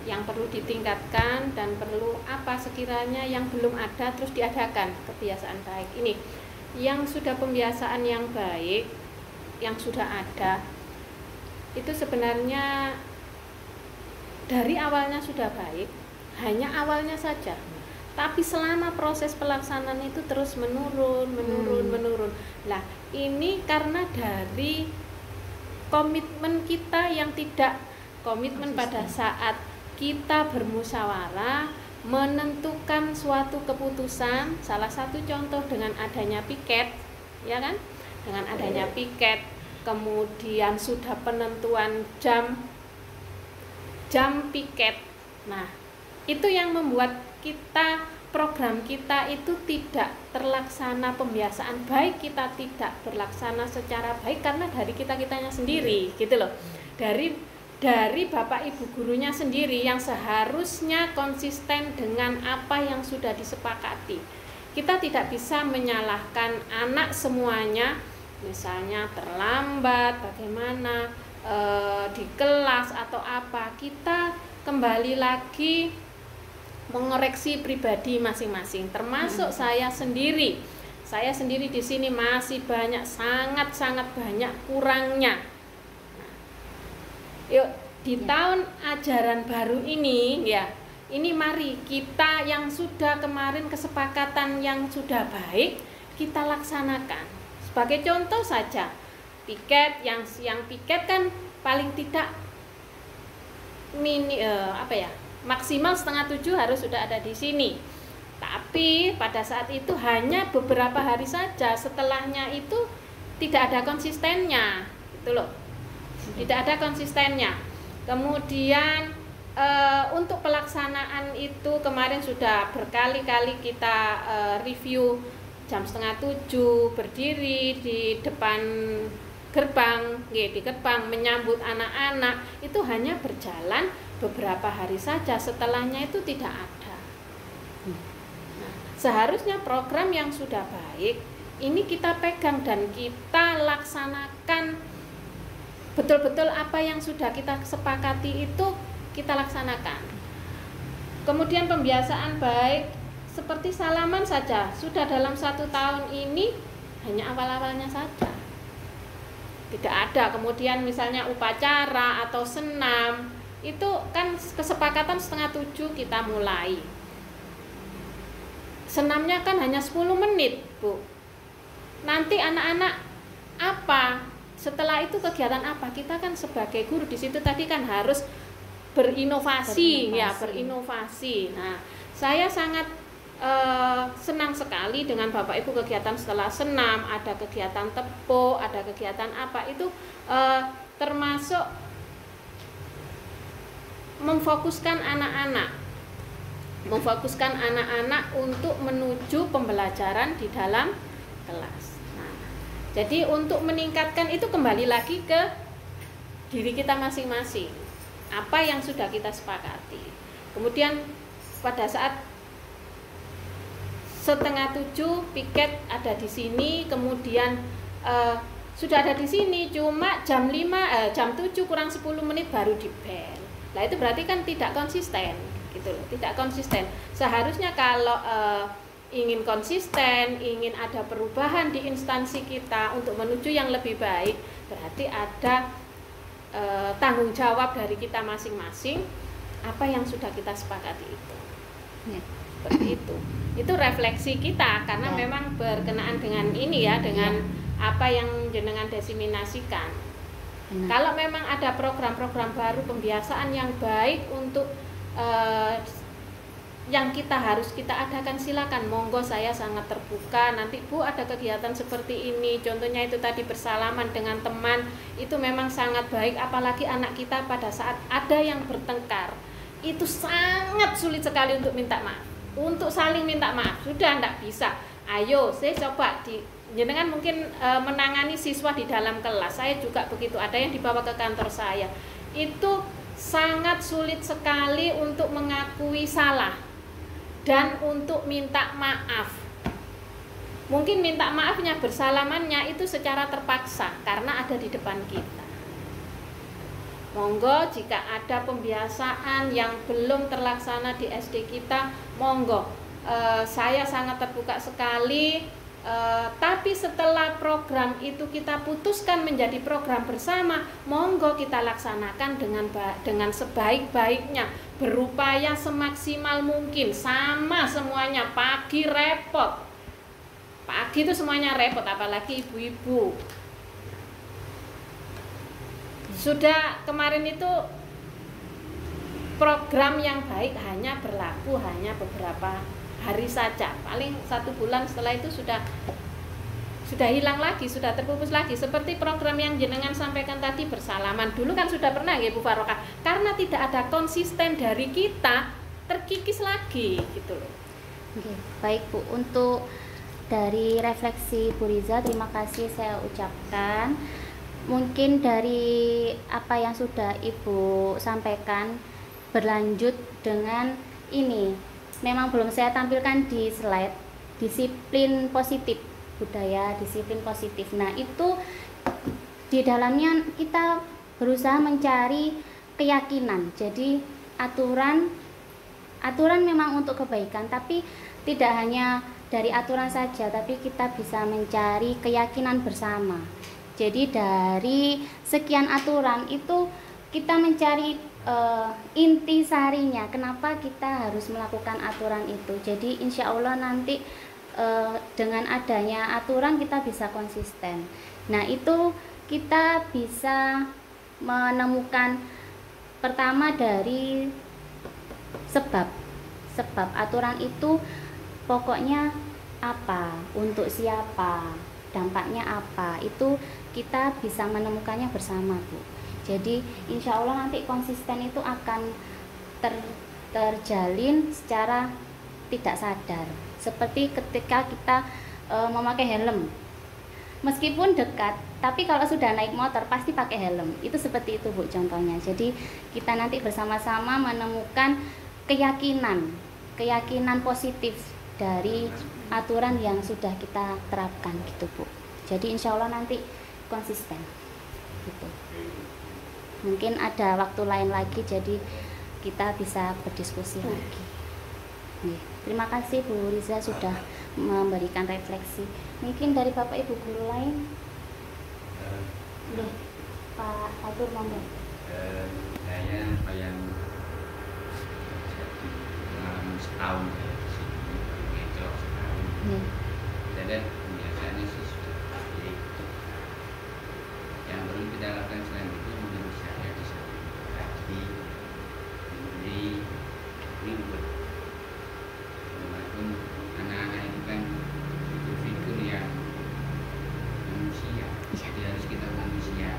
yang perlu ditingkatkan dan perlu apa sekiranya yang belum ada terus diadakan kebiasaan baik ini. Yang sudah pembiasaan yang baik yang sudah ada itu sebenarnya dari awalnya sudah baik, hanya awalnya saja. Tapi selama proses pelaksanaan itu terus menurun. Lah, ini karena dari komitmen kita yang tidak komitmen pada saat kita bermusyawarah menentukan suatu keputusan. Salah satu contoh dengan adanya piket, ya kan? Dengan adanya piket, kemudian sudah penentuan jam piket. Nah, itu yang membuat kita program kita itu tidak terlaksana, pembiasaan baik kita tidak berlaksana secara baik karena dari kita-kitanya sendiri, gitu loh. Dari Bapak Ibu gurunya sendiri yang seharusnya konsisten dengan apa yang sudah disepakati. Kita tidak bisa menyalahkan anak semuanya, misalnya terlambat, bagaimana di kelas atau apa. Kita kembali lagi mengoreksi pribadi masing-masing, termasuk saya sendiri. Saya sendiri di sini masih banyak, sangat banyak kurangnya. Yuk, di tahun ajaran baru ini ya, ini mari kita yang sudah kemarin kesepakatan yang sudah baik kita laksanakan. Sebagai contoh saja, piket yang piket kan paling tidak maksimal 6:30 harus sudah ada di sini. Tapi pada saat itu hanya beberapa hari saja, setelahnya itu tidak ada konsistennya, gitu loh. Tidak ada konsistennya. Kemudian untuk pelaksanaan itu kemarin sudah berkali-kali kita review jam 6:30 berdiri di depan gerbang, di gerbang menyambut anak-anak, itu hanya berjalan beberapa hari saja, setelahnya itu tidak ada. Nah, seharusnya program yang sudah baik ini kita pegang dan kita laksanakan betul-betul apa yang sudah kita sepakati itu kita laksanakan. Kemudian pembiasaan baik seperti salaman saja sudah dalam 1 tahun ini hanya awal-awalnya saja. Tidak ada. Kemudian misalnya upacara atau senam itu kan kesepakatan 6:30 kita mulai. Senamnya kan hanya 10 menit, Bu. Nanti anak-anak apa? Setelah itu kegiatan apa? Kita kan sebagai guru di situ tadi kan harus berinovasi. Ya, berinovasi. Nah, saya sangat senang sekali dengan Bapak Ibu kegiatan setelah senam, ada kegiatan tepuk, ada kegiatan apa itu termasuk memfokuskan anak-anak untuk menuju pembelajaran di dalam kelas. Nah, jadi untuk meningkatkan itu kembali lagi ke diri kita masing-masing. apa yang sudah kita sepakati. Kemudian pada saat 6:30 piket ada di sini, kemudian sudah ada di sini, cuma jam 7 kurang 10 menit baru di bel. Nah itu berarti kan tidak konsisten, gitu loh, tidak konsisten. Seharusnya kalau ingin konsisten, ingin ada perubahan di instansi kita untuk menuju yang lebih baik, berarti ada tanggung jawab dari kita masing-masing apa yang sudah kita sepakati itu. Ya, seperti itu. Itu refleksi kita karena memang berkenaan dengan ini ya, dengan apa yang jenengan desiminasikan. Kalau memang ada program-program baru pembiasaan yang baik untuk yang harus kita adakan, silakan, monggo, saya sangat terbuka. Nanti Bu ada kegiatan seperti ini, contohnya itu tadi bersalaman dengan teman, itu memang sangat baik. Apalagi anak kita pada saat ada yang bertengkar, itu sangat sulit sekali untuk minta maaf, untuk saling minta maaf, sudah tidak bisa. Ayo, saya coba jenengan mungkin menangani siswa di dalam kelas, saya juga begitu, ada yang dibawa ke kantor saya, itu sangat sulit sekali untuk mengakui salah dan untuk minta maaf. Mungkin minta maafnya, bersalamannya itu secara terpaksa karena ada di depan kita. Monggo jika ada pembiasaan yang belum terlaksana di SD kita, monggo, saya sangat terbuka sekali. Tapi setelah program itu kita putuskan menjadi program bersama, monggo kita laksanakan dengan sebaik-baiknya, berupaya semaksimal mungkin, sama semuanya. Pagi repot, pagi itu semuanya repot, apalagi ibu-ibu. Sudah kemarin itu program yang baik hanya berlaku hanya beberapa hari saja, paling 1 bulan, setelah itu sudah hilang lagi, sudah terpupus lagi. Seperti program yang jenengan sampaikan tadi, bersalaman, dulu kan sudah pernah ya Bu Farokah, karena tidak ada konsisten dari kita, terkikis lagi gitu loh. Oke, baik Bu, untuk dari refleksi Bu Riza, terima kasih saya ucapkan. Mungkin dari apa yang sudah Ibu sampaikan, berlanjut dengan ini, memang belum saya tampilkan di slide, disiplin positif, budaya disiplin positif. Nah itu di dalamnya kita berusaha mencari keyakinan. Jadi aturan memang untuk kebaikan, tapi tidak hanya dari aturan saja, tapi kita bisa mencari keyakinan bersama. Jadi dari sekian aturan itu kita mencari inti sarinya, kenapa kita harus melakukan aturan itu. Jadi insya Allah nanti dengan adanya aturan kita bisa konsisten. Nah itu kita bisa menemukan pertama dari sebab aturan itu pokoknya apa, untuk siapa, dampaknya apa, itu kita bisa menemukannya bersama Bu. Jadi insya Allah nanti konsisten itu akan terjalin secara tidak sadar. Seperti ketika kita memakai helm, meskipun dekat, tapi kalau sudah naik motor pasti pakai helm. Itu seperti itu Bu contohnya. Jadi kita nanti bersama-sama menemukan keyakinan positif dari aturan yang sudah kita terapkan gitu Bu. Jadi insya Allah nanti konsisten gitu. Mungkin ada waktu lain lagi, jadi kita bisa berdiskusi lagi. Terima kasih Bu Riza sudah memberikan refleksi. Mungkin dari Bapak Ibu guru lain, Pak Fatur monggo. Saya yang pengalaman setahun ya, ngejok setahun. Dan biasanya sih sudah seperti itu. Yang perlu kita lakukan selanjutnya menurut saya di samping tadi memberi input. Walaupun anak-anak itu kan figur yang manusia, jadi harus kita manusia.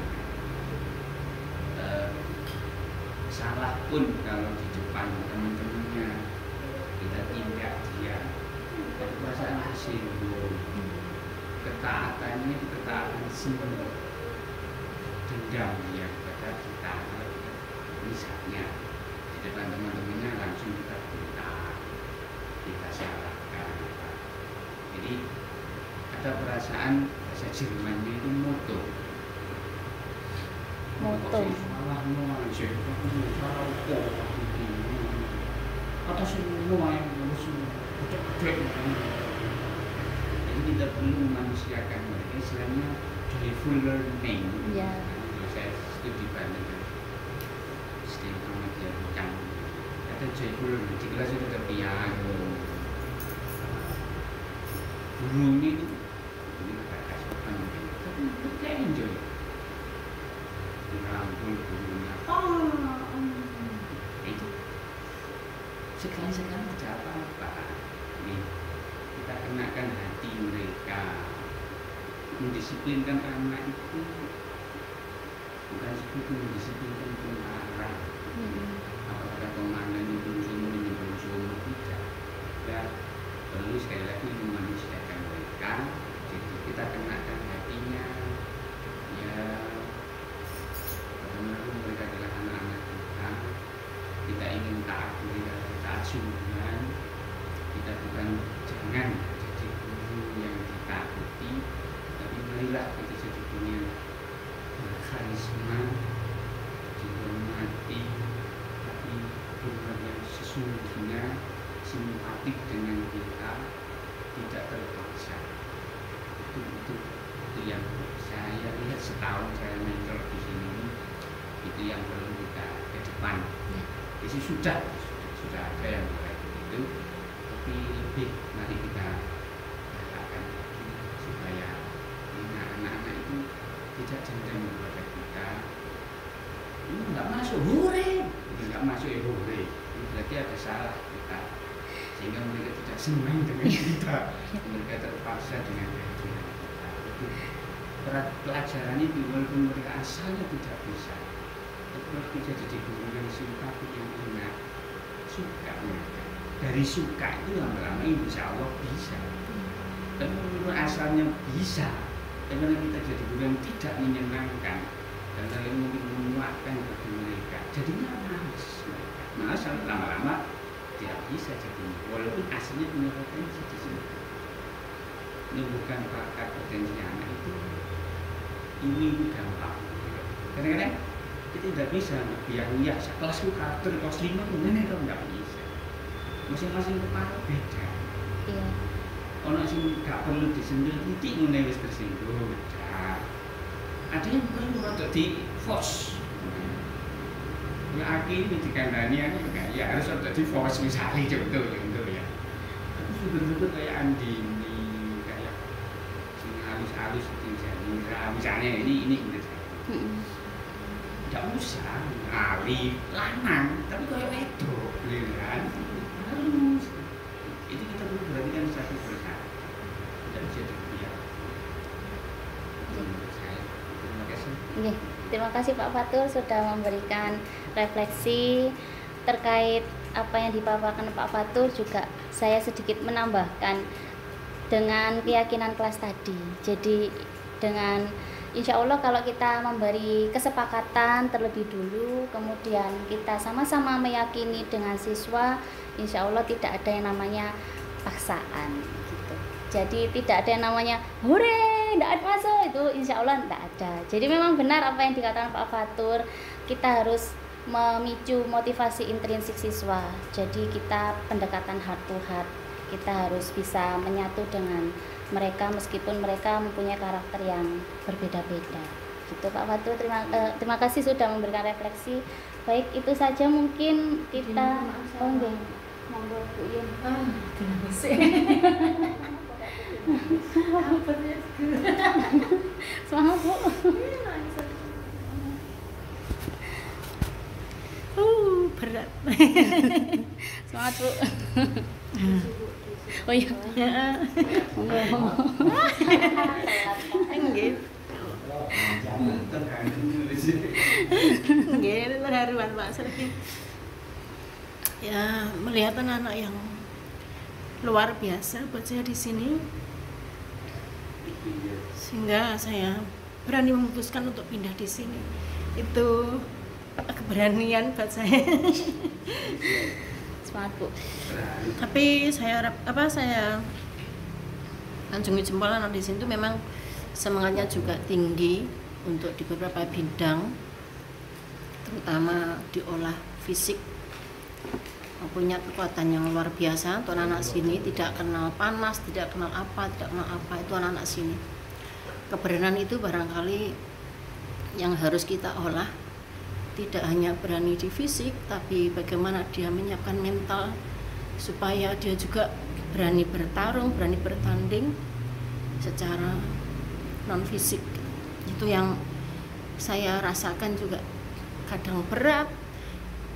Salah pun kalau di depan teman-temannya kita tindak dia, itu masalah sih. Ketaatannya itu ketaatan sendiri, dendam ya kepada kita. misalnya di depan teman-temannya langsung kita bentak, kita salahkan. Jadi ada perasaan bahasa Jermannya itu moto. Moto. Salah semua, salah atas semua yang harus gede-gede. Jadi kita perlu memanusiakan mereka, istilahnya joyful learning. Ya. Saya studi banget istilah dia yang ada joyful learning di kelas itu ada piano, guru ini agak kasukan tapi mereka enjoy merangkul gurunya itu sekali-sekali tidak apa-apa. Ini kita kenakan hati mereka, mendisiplinkan anak itu bukan seperti mendisiplinkan pengarang. Apakah komandan itu sumur tidak? Ya perlu sekali lagi memanusiakan mereka. Jadi kita kenakan hatinya. Ya benar-benar mereka adalah anak-anak kita. Kita ingin taat mereka, taat sungguhan. Kita bukan jangan jadi guru yang ditakuti, tapi marilah kita jadi guru yang berkarisma, dihormati, tapi guru yang sesungguhnya simpatik dengan kita, tidak terpaksa. Itu yang saya lihat setahun saya mentor di sini, itu yang perlu kita ke depan. Jadi sudah ada yang kayak gitu, tapi lebih mari kita katakan supaya anak-anak itu tidak dendam kepada kita. Ini nggak masuk, hore, nggak masuk ya hore. Ini berarti ada salah kita, sehingga mereka tidak senang dengan kita, mereka terpaksa dengan keyakinan kita. Itu pelajaran itu walaupun mereka asalnya tidak bisa, tapi kalau kita jadi guru yang simpatik yang ingat, suka mereka. Dari suka itu lama-lama insya Allah bisa. Tapi kalau asalnya bisa, karena kita jadi guru yang tidak menyenangkan dan terlalu mungkin memuakkan bagi mereka, jadinya malas mereka. Malas lama-lama tidak bisa jadi. Walaupun aslinya punya potensi di sini. Ini bukan bakat potensi anak itu. Ini gampang. Kadang-kadang kita tidak bisa biar ya kelas karakter kelas 5 ini kalau nggak bisa. Masing-masing kepala beda. Iya. Orang sing gak perlu disentil titik ngene wis tersinggung beda. Ada yang perlu rada di force. Ya akhirnya dikandani ya harus rada di force misalnya contoh ya. Tapi betul-betul kayak Andini, kayak sing halus-halus itu misalnya ini gitu. Tidak usah alif lanang, tapi kayak wedok, kan? Halus. Itu kita perlu perhatikan satu persatu. Tidak bisa dibiarkan. Terima kasih. Terima kasih Pak Fatur sudah memberikan refleksi terkait apa yang dipaparkan Pak Fatur. Juga saya sedikit menambahkan dengan keyakinan kelas tadi. Jadi dengan insya Allah kalau kita memberi kesepakatan terlebih dulu, kemudian kita sama-sama meyakini dengan siswa, insya Allah tidak ada yang namanya paksaan gitu. Jadi tidak ada yang namanya hore, tidak ada masuk, itu insya Allah tidak ada. Jadi memang benar apa yang dikatakan Pak Fatur, kita harus memicu motivasi intrinsik siswa. Jadi kita pendekatan heart to heart, kita harus bisa menyatu dengan mereka meskipun mereka mempunyai karakter yang berbeda-beda. Gitu Pak Fatur, terima kasih sudah memberikan refleksi. Baik, itu saja mungkin kita. Oh enggak, monggo Bu Yin. Kenapa sih? Semangat Bu. Berat. Semangat Bu. Oh iya. Monggo. Enggak. Enggak, terharuan Pak Sergi. Ya, melihat anak-anak yang luar biasa buat saya di sini, sehingga saya berani memutuskan untuk pindah di sini. Itu keberanian buat saya. Semangat Bu. Tapi saya anjungi jempol anak di sini tuh memang semangatnya juga tinggi untuk di beberapa bidang, terutama diolah fisik, punya kekuatan yang luar biasa. Untuk anak-anak sini tidak kenal panas, tidak kenal apa itu anak-anak sini. Keberanian itu barangkali yang harus kita olah, tidak hanya berani di fisik, tapi bagaimana dia menyiapkan mental supaya dia juga berani bertarung, berani bertanding secara non fisik. Itu yang saya rasakan juga, kadang berat,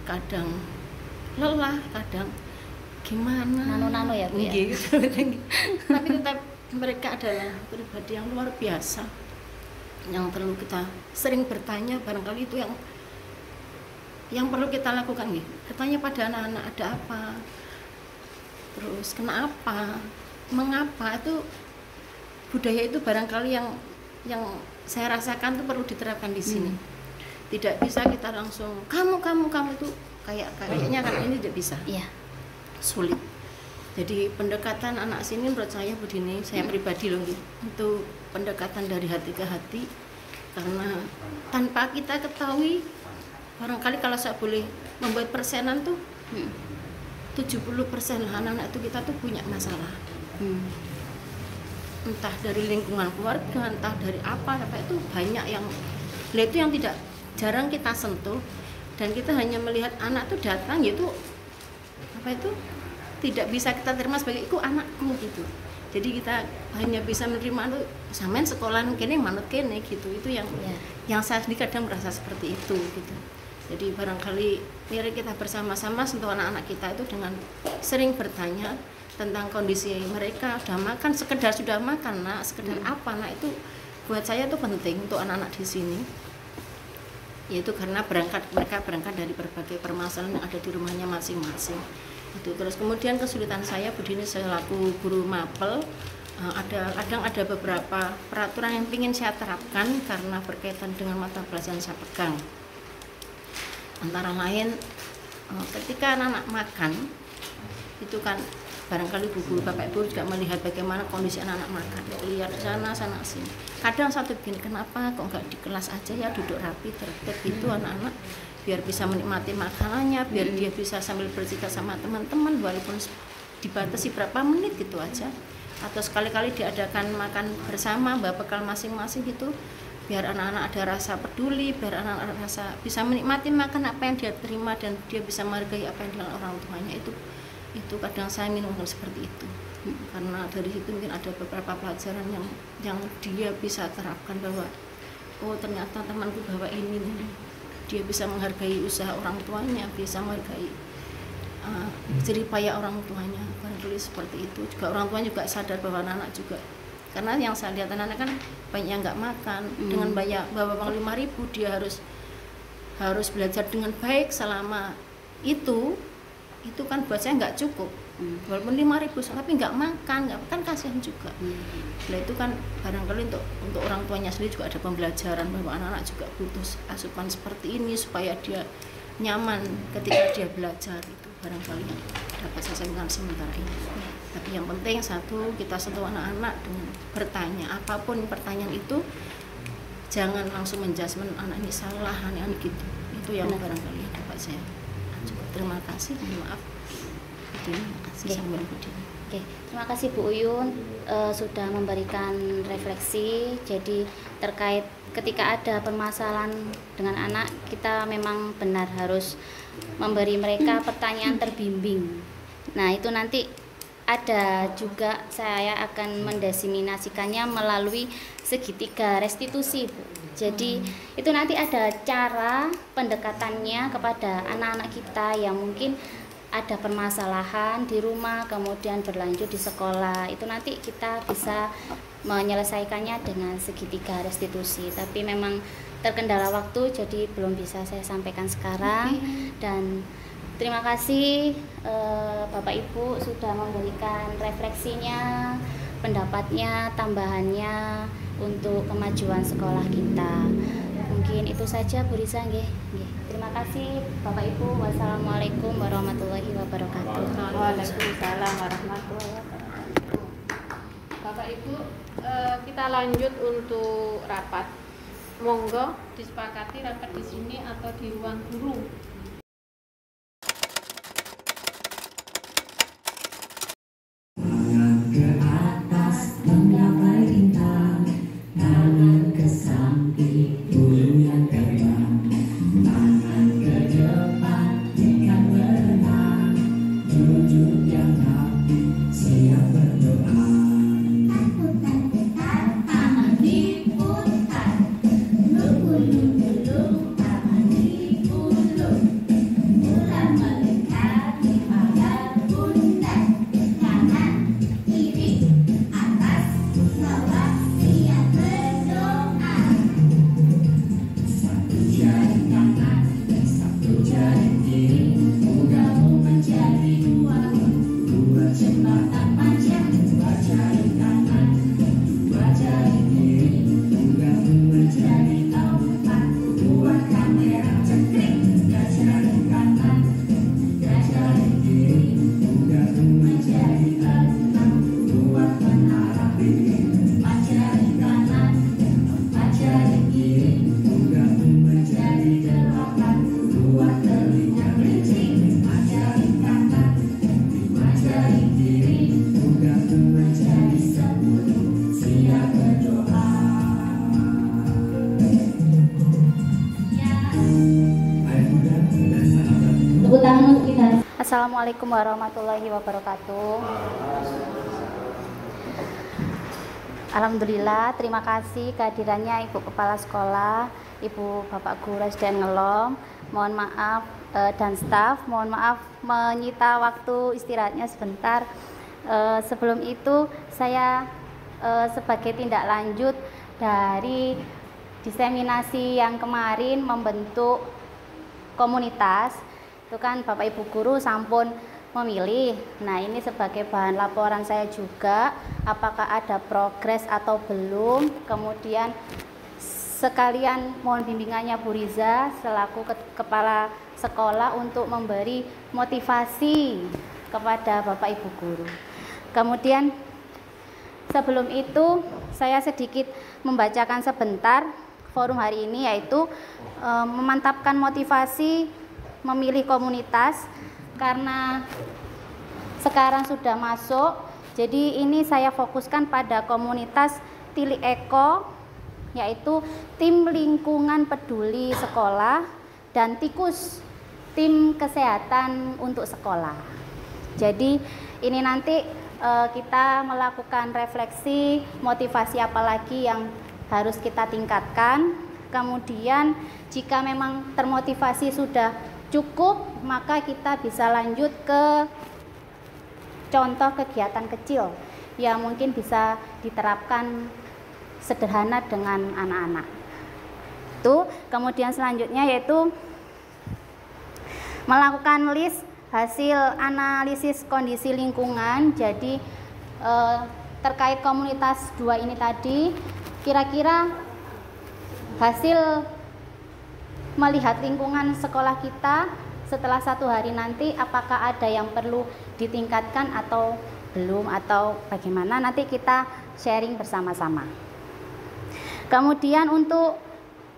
kadang lelah, kadang gimana Nano-nano ya Bu ya. gitu. Tapi tetap mereka adalah pribadi yang luar biasa, yang perlu kita sering bertanya. Barangkali itu yang perlu kita lakukan gitu. Bertanya pada anak-anak, ada apa, terus kenapa, mengapa. Itu budaya itu barangkali yang saya rasakan itu perlu diterapkan di sini. Tidak bisa kita langsung kamu itu kayaknya kan ini tidak bisa. Iya. Sulit. Jadi pendekatan anak sini menurut saya begini, saya pribadi loh gitu, itu pendekatan dari hati ke hati, karena tanpa kita ketahui, barangkali kalau saya boleh membuat persenan tuh 70% anak-anak itu kita tuh punya masalah. Entah dari lingkungan keluarga, entah dari apa itu banyak yang itu yang tidak jarang kita sentuh, dan kita hanya melihat anak tuh datang gitu tidak bisa kita terima sebagai itu anakku gitu. Jadi kita hanya bisa menerima itu sampean sekolah kene manut kene gitu. Itu yang saya sendiri kadang merasa seperti itu gitu. Jadi barangkali mari kita bersama-sama sentuh anak-anak kita itu dengan sering bertanya tentang kondisi mereka, sudah makan, sekedar sudah makan nak, sekedar apa nak, itu buat saya itu penting untuk anak-anak di sini. Yaitu karena mereka berangkat dari berbagai permasalahan yang ada di rumahnya masing-masing. Itu terus kemudian kesulitan saya begini, selaku guru mapel, kadang ada beberapa peraturan yang ingin saya terapkan karena berkaitan dengan mata pelajaran saya pegang. Antara lain ketika anak-anak makan itu kan barangkali guru bapak ibu juga melihat bagaimana kondisi anak-anak makan, lihat sana sini. Kadang satu begini, kenapa kok nggak di kelas aja ya, duduk rapi tertib itu anak-anak, biar bisa menikmati makanannya, biar dia bisa sambil bercerita sama teman-teman walaupun dibatasi berapa menit gitu aja, atau sekali-kali diadakan makan bersama bawa bekal masing-masing gitu, biar anak-anak ada rasa peduli, biar anak-anak rasa bisa menikmati makan apa yang dia terima dan dia bisa menghargai apa yang dilakukan orang tuanya. Itu kadang saya minumkan seperti itu, karena dari situ mungkin ada beberapa pelajaran yang dia bisa terapkan bahwa oh ternyata temanku bawa ini nih. Dia bisa menghargai usaha orang tuanya, bisa menghargai jerih payah orang tuanya, barangkali seperti itu. Juga orang tua juga sadar bahwa anak juga, karena yang saya lihat anak-anak kan banyak yang nggak makan, dengan banyak bawa uang 5.000 dia harus belajar dengan baik selama itu kan buat saya nggak cukup. Walaupun 5.000 tapi nggak makan kan kasihan juga. Nah itu kan barangkali untuk orang tuanya sendiri juga ada pembelajaran bahwa anak-anak juga butuh asupan seperti ini supaya dia nyaman ketika dia belajar. Itu barangkali yang dapat saya sampaikan sementara ini. Tapi yang penting satu, kita sentuh anak-anak dengan bertanya, apapun pertanyaan itu jangan langsung menjudgment anak ini salah, aneh gitu. Itu yang barangkali yang dapat saya. Terima kasih, maaf. Terima kasih. Oke, terima kasih Bu Uyun sudah memberikan refleksi. Jadi terkait ketika ada permasalahan dengan anak, kita memang benar harus memberi mereka pertanyaan terbimbing. Nah itu nanti ada juga saya akan mendiseminasikannya melalui segitiga restitusi Bu. Jadi itu nanti ada cara pendekatannya kepada anak-anak kita yang mungkin ada permasalahan di rumah kemudian berlanjut di sekolah. Itu nanti kita bisa menyelesaikannya dengan segitiga restitusi. Tapi memang terkendala waktu jadi belum bisa saya sampaikan sekarang. Dan terima kasih Bapak Ibu sudah memberikan refleksinya, pendapatnya, tambahannya untuk kemajuan sekolah kita. Mungkin itu saja Bu Riza nggih. Terima kasih Bapak Ibu. Wassalamualaikum warahmatullahi wabarakatuh. Waalaikumsalam warahmatullahi wabarakatuh. Bapak Ibu, kita lanjut untuk rapat. Monggo disepakati rapat di sini atau di ruang guru. Assalamualaikum warahmatullahi wabarakatuh. Alhamdulillah, terima kasih kehadirannya Ibu Kepala Sekolah, Ibu Bapak Guru SDN Ngelong. Mohon maaf dan staf, mohon maaf menyita waktu istirahatnya sebentar. Sebelum itu saya sebagai tindak lanjut dari diseminasi yang kemarin membentuk komunitas, itu kan Bapak Ibu Guru sampun memilih. Nah, ini sebagai bahan laporan saya juga, apakah ada progres atau belum. Kemudian sekalian mohon bimbingannya Bu Riza selaku kepala sekolah untuk memberi motivasi kepada Bapak Ibu Guru. Kemudian sebelum itu saya sedikit membacakan sebentar forum hari ini, yaitu memantapkan motivasi memilih komunitas karena sekarang sudah masuk. Jadi ini saya fokuskan pada komunitas Tili Eko, yaitu tim lingkungan peduli sekolah, dan Tikus, tim kesehatan untuk sekolah. Jadi ini nanti kita melakukan refleksi motivasi apa lagi yang harus kita tingkatkan. Kemudian jika memang termotivasi sudah cukup, maka kita bisa lanjut ke contoh kegiatan kecil yang mungkin bisa diterapkan sederhana dengan anak-anak. Itu kemudian selanjutnya yaitu melakukan list hasil analisis kondisi lingkungan. Jadi terkait komunitas 2 ini tadi, kira-kira hasil melihat lingkungan sekolah kita setelah 1 hari nanti, apakah ada yang perlu ditingkatkan atau belum, atau bagaimana, nanti kita sharing bersama-sama. Kemudian untuk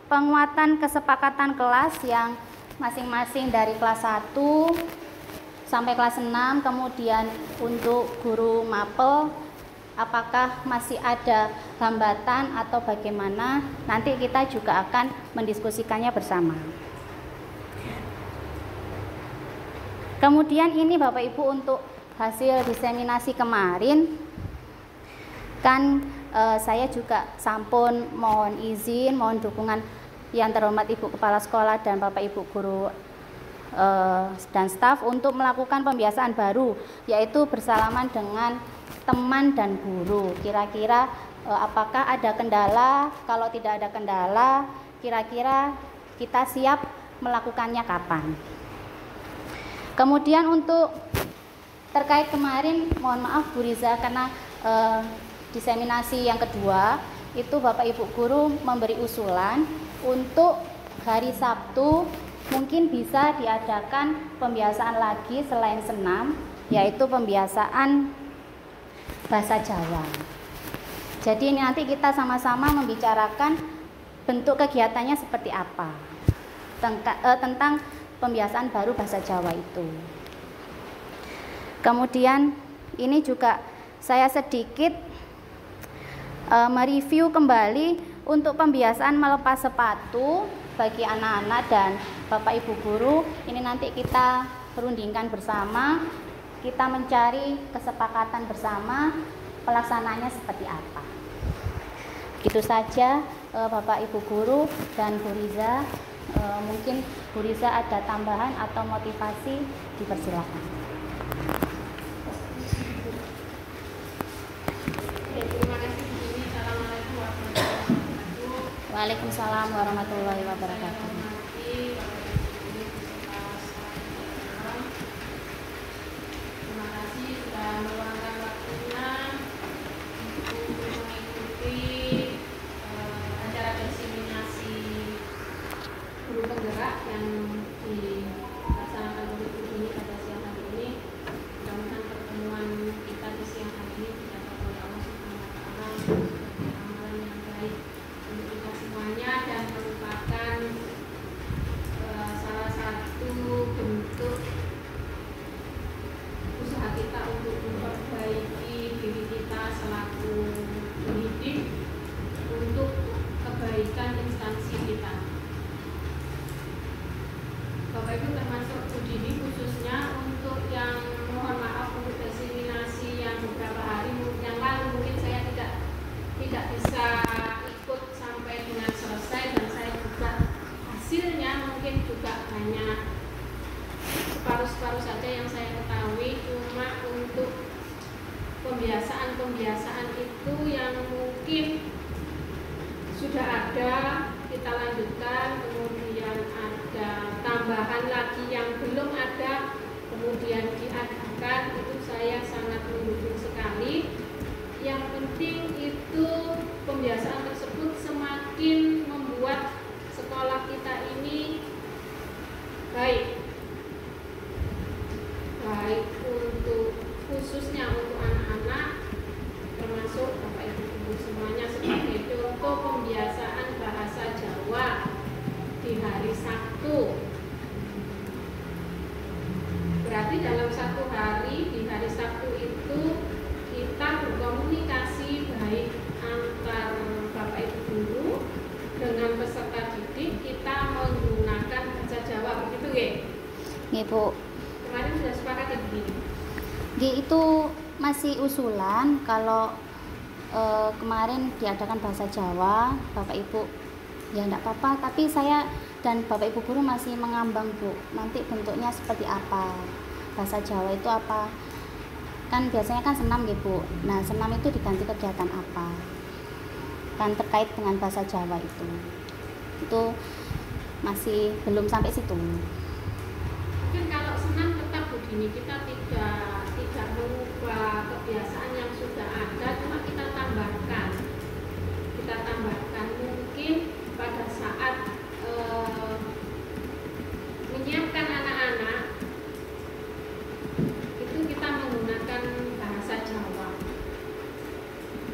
penguatan kesepakatan kelas yang masing-masing dari kelas 1 sampai kelas 6, kemudian untuk guru mapel, apakah masih ada hambatan atau bagaimana, nanti kita juga akan mendiskusikannya bersama. Kemudian ini Bapak Ibu untuk hasil diseminasi kemarin, kan saya juga sampun mohon izin, mohon dukungan yang terhormat Ibu Kepala Sekolah dan Bapak Ibu Guru dan staf untuk melakukan pembiasaan baru, yaitu bersalaman dengan teman dan guru. Kira-kira apakah ada kendala? Kalau tidak ada kendala, kira-kira kita siap melakukannya kapan? Kemudian untuk terkait kemarin, mohon maaf Bu Riza, karena diseminasi yang kedua itu Bapak Ibu guru memberi usulan untuk hari Sabtu mungkin bisa diadakan pembiasaan lagi selain senam, yaitu pembiasaan bahasa Jawa. Jadi nanti kita sama-sama membicarakan bentuk kegiatannya seperti apa tentang pembiasaan baru bahasa Jawa itu. Kemudian ini juga saya sedikit mereview kembali untuk pembiasaan melepas sepatu bagi anak-anak dan Bapak Ibu guru. Ini nanti kita perundingkan bersama, kita mencari kesepakatan bersama pelaksanaannya seperti apa. Itu saja Bapak Ibu guru dan Bu Riza. Mungkin Bu Riza ada tambahan atau motivasi, dipersilakan. Waalaikumsalam warahmatullahi wabarakatuh. Terima kasih sudah meluangkan waktunya untuk mengikuti acara diseminasi guru penggerak yang dilaksanakan oleh Bu Dini pada siang hari ini. Mudah-mudahan pertemuan kita di siang hari ini didapat oleh Allah Subhanahu wa Ta'ala sebagai amalan yang baik untuk kita semuanya dan merupakan salah satu bentuk usaha kita untuk memperbaiki diri kita selaku pendidik untuk kebaikan instansi kita. Bapak Ibu termasuk Bu Dini khususnya untuk yang mohon maaf untuk diseminasi yang beberapa hari yang lalu mungkin saya tidak bisa ikut sampai dengan selesai, dan saya juga hasilnya mungkin juga hanya separuh-separuh saja yang saya ketahui. Cuma untuk pembiasaan itu yang mungkin sudah ada kita lanjutkan, kemudian ada tambahan lagi yang belum ada kemudian diadakan, itu saya sangat mendukung sekali. Yang penting itu pembiasaan tersebut semakin membuat sekolah kita ini baik untuk khususnya untuk anak-anak, termasuk Bapak Ibu semuanya, sebagai contoh pembiasaan bahasa Jawa di hari Sabtu. Berarti dalam satu hari di hari Sabtu itu kita berkomunikasi baik antar Bapak Ibu guru dengan peserta didik, kita menggunakan bahasa Jawa, begitu nggih? Nggih, Bu. Kemarin sudah sepakat ya begini. Itu masih usulan kalau kemarin diadakan bahasa Jawa, Bapak Ibu ya enggak apa-apa, tapi saya dan Bapak Ibu guru masih mengambang, Bu, nanti bentuknya seperti apa, bahasa Jawa itu apa, kan biasanya kan senam ya, Bu. Nah, senam itu diganti kegiatan apa kan terkait dengan bahasa Jawa itu masih belum sampai situ. Mungkin kalau senam tetap begini, kita tidak mengubah kebiasaan yang sudah ada, cuma kita tambahkan mungkin pada saat menyiapkan anak-anak itu kita menggunakan bahasa Jawa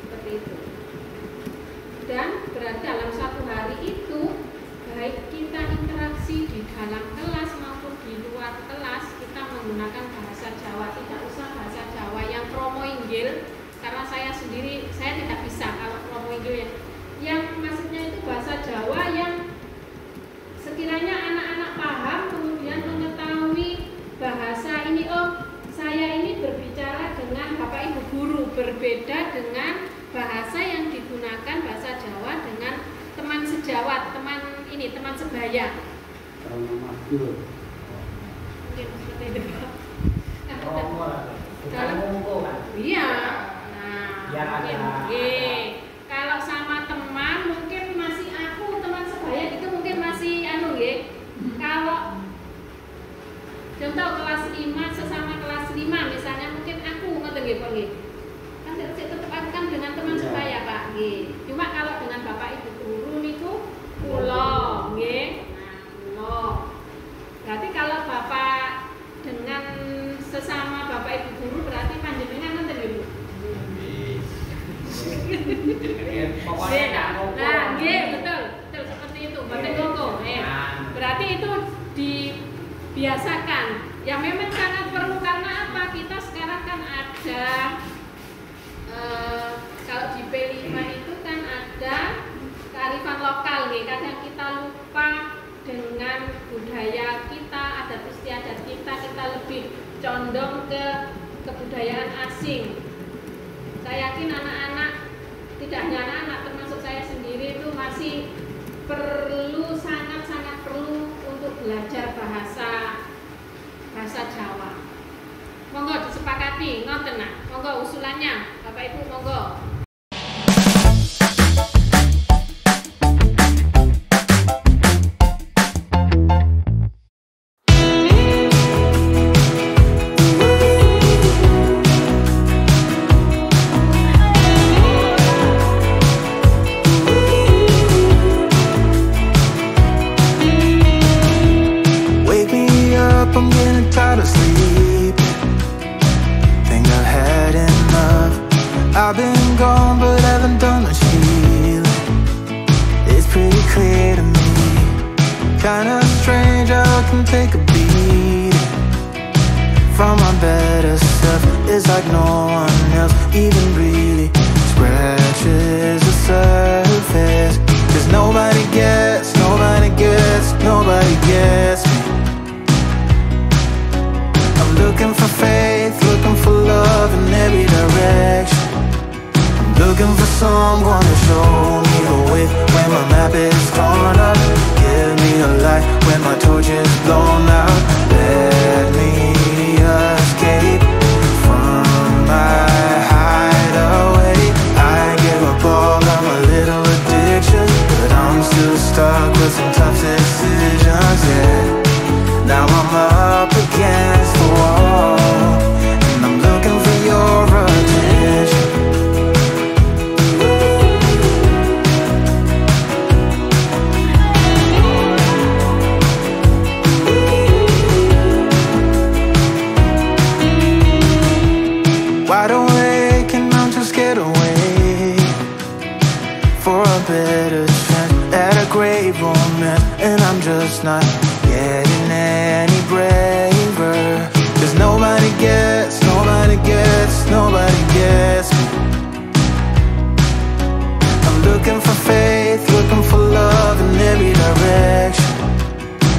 seperti itu. Dan berarti dalam satu hari itu baik kita interaksi di dalam kelas maupun di luar kelas kita menggunakan bahasa Jawa, tidak usah bahasa Jawa yang promoinggil, karena saya sendiri tidak bisa kalau promoinggil yang maksudnya itu bahasa Jawa yang sekiranya anak-anak paham kemudian mengetahui bahasa ini, oh saya ini berbicara dengan Bapak Ibu guru, berbeda dengan bahasa yang digunakan bahasa Jawa dengan teman sejawat, teman sebaya. Mungkin seperti itu. Iya. Nah, kalau sama teman mungkin masih aku teman sebaya itu mungkin masih kalau contoh kelas 5 sesama kelas 5 misalnya mungkin aku ngoten nggih, Pak nggih. Kan tetap aku kan dengan teman sebaya, Pak nggih. Cuma kalau Nah, betul seperti itu, batik loko. Berarti itu dibiasakan. Ya memang sangat perlu, karena apa? Kita sekarang kan ada kalau di P5 itu kan ada kearifan lokal nih. Kadang kita lupa dengan budaya kita, adat istiadat kita lebih condong ke kebudayaan asing. Saya yakin anak-anak, tidak hanya anak-anak, termasuk saya sendiri itu masih sangat perlu untuk belajar bahasa Jawa. Monggo disepakati, ngoten nah. Monggo usulannya, Bapak Ibu monggo. I'm getting tired of sleep. Think I've had enough. I've been gone but haven't done much healing. It's pretty clear to me, kinda strange how I can take a beat from my better self. It's like no one else even really scratches the surface. 'Cause nobody gets me. Looking for faith, looking for love in every direction. I'm looking for someone to show me the way when my map is torn up. Give me a light when my torch is blown out. Let me escape from my hideaway. I give up all of my little addictions, but I'm still stuck with some tough decisions, yeah. Now I'm up against the wall, and I'm looking for your attention. Wide awake and I'm just scared away for a better chance at a great romance, and I'm just not getting any braver. 'Cause nobody gets me. I'm looking for faith, looking for love in every direction.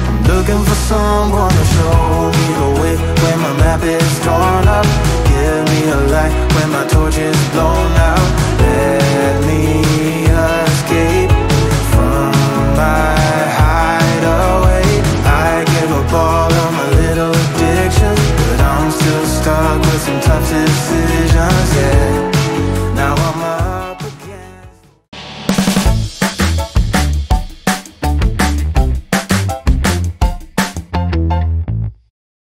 I'm looking for someone to show me the way when my map is torn up. Give me a light when my torch is blown out. Let me escape from my hideaway. I give up all of my little addictions, but I'm still stuck with some tough decisions.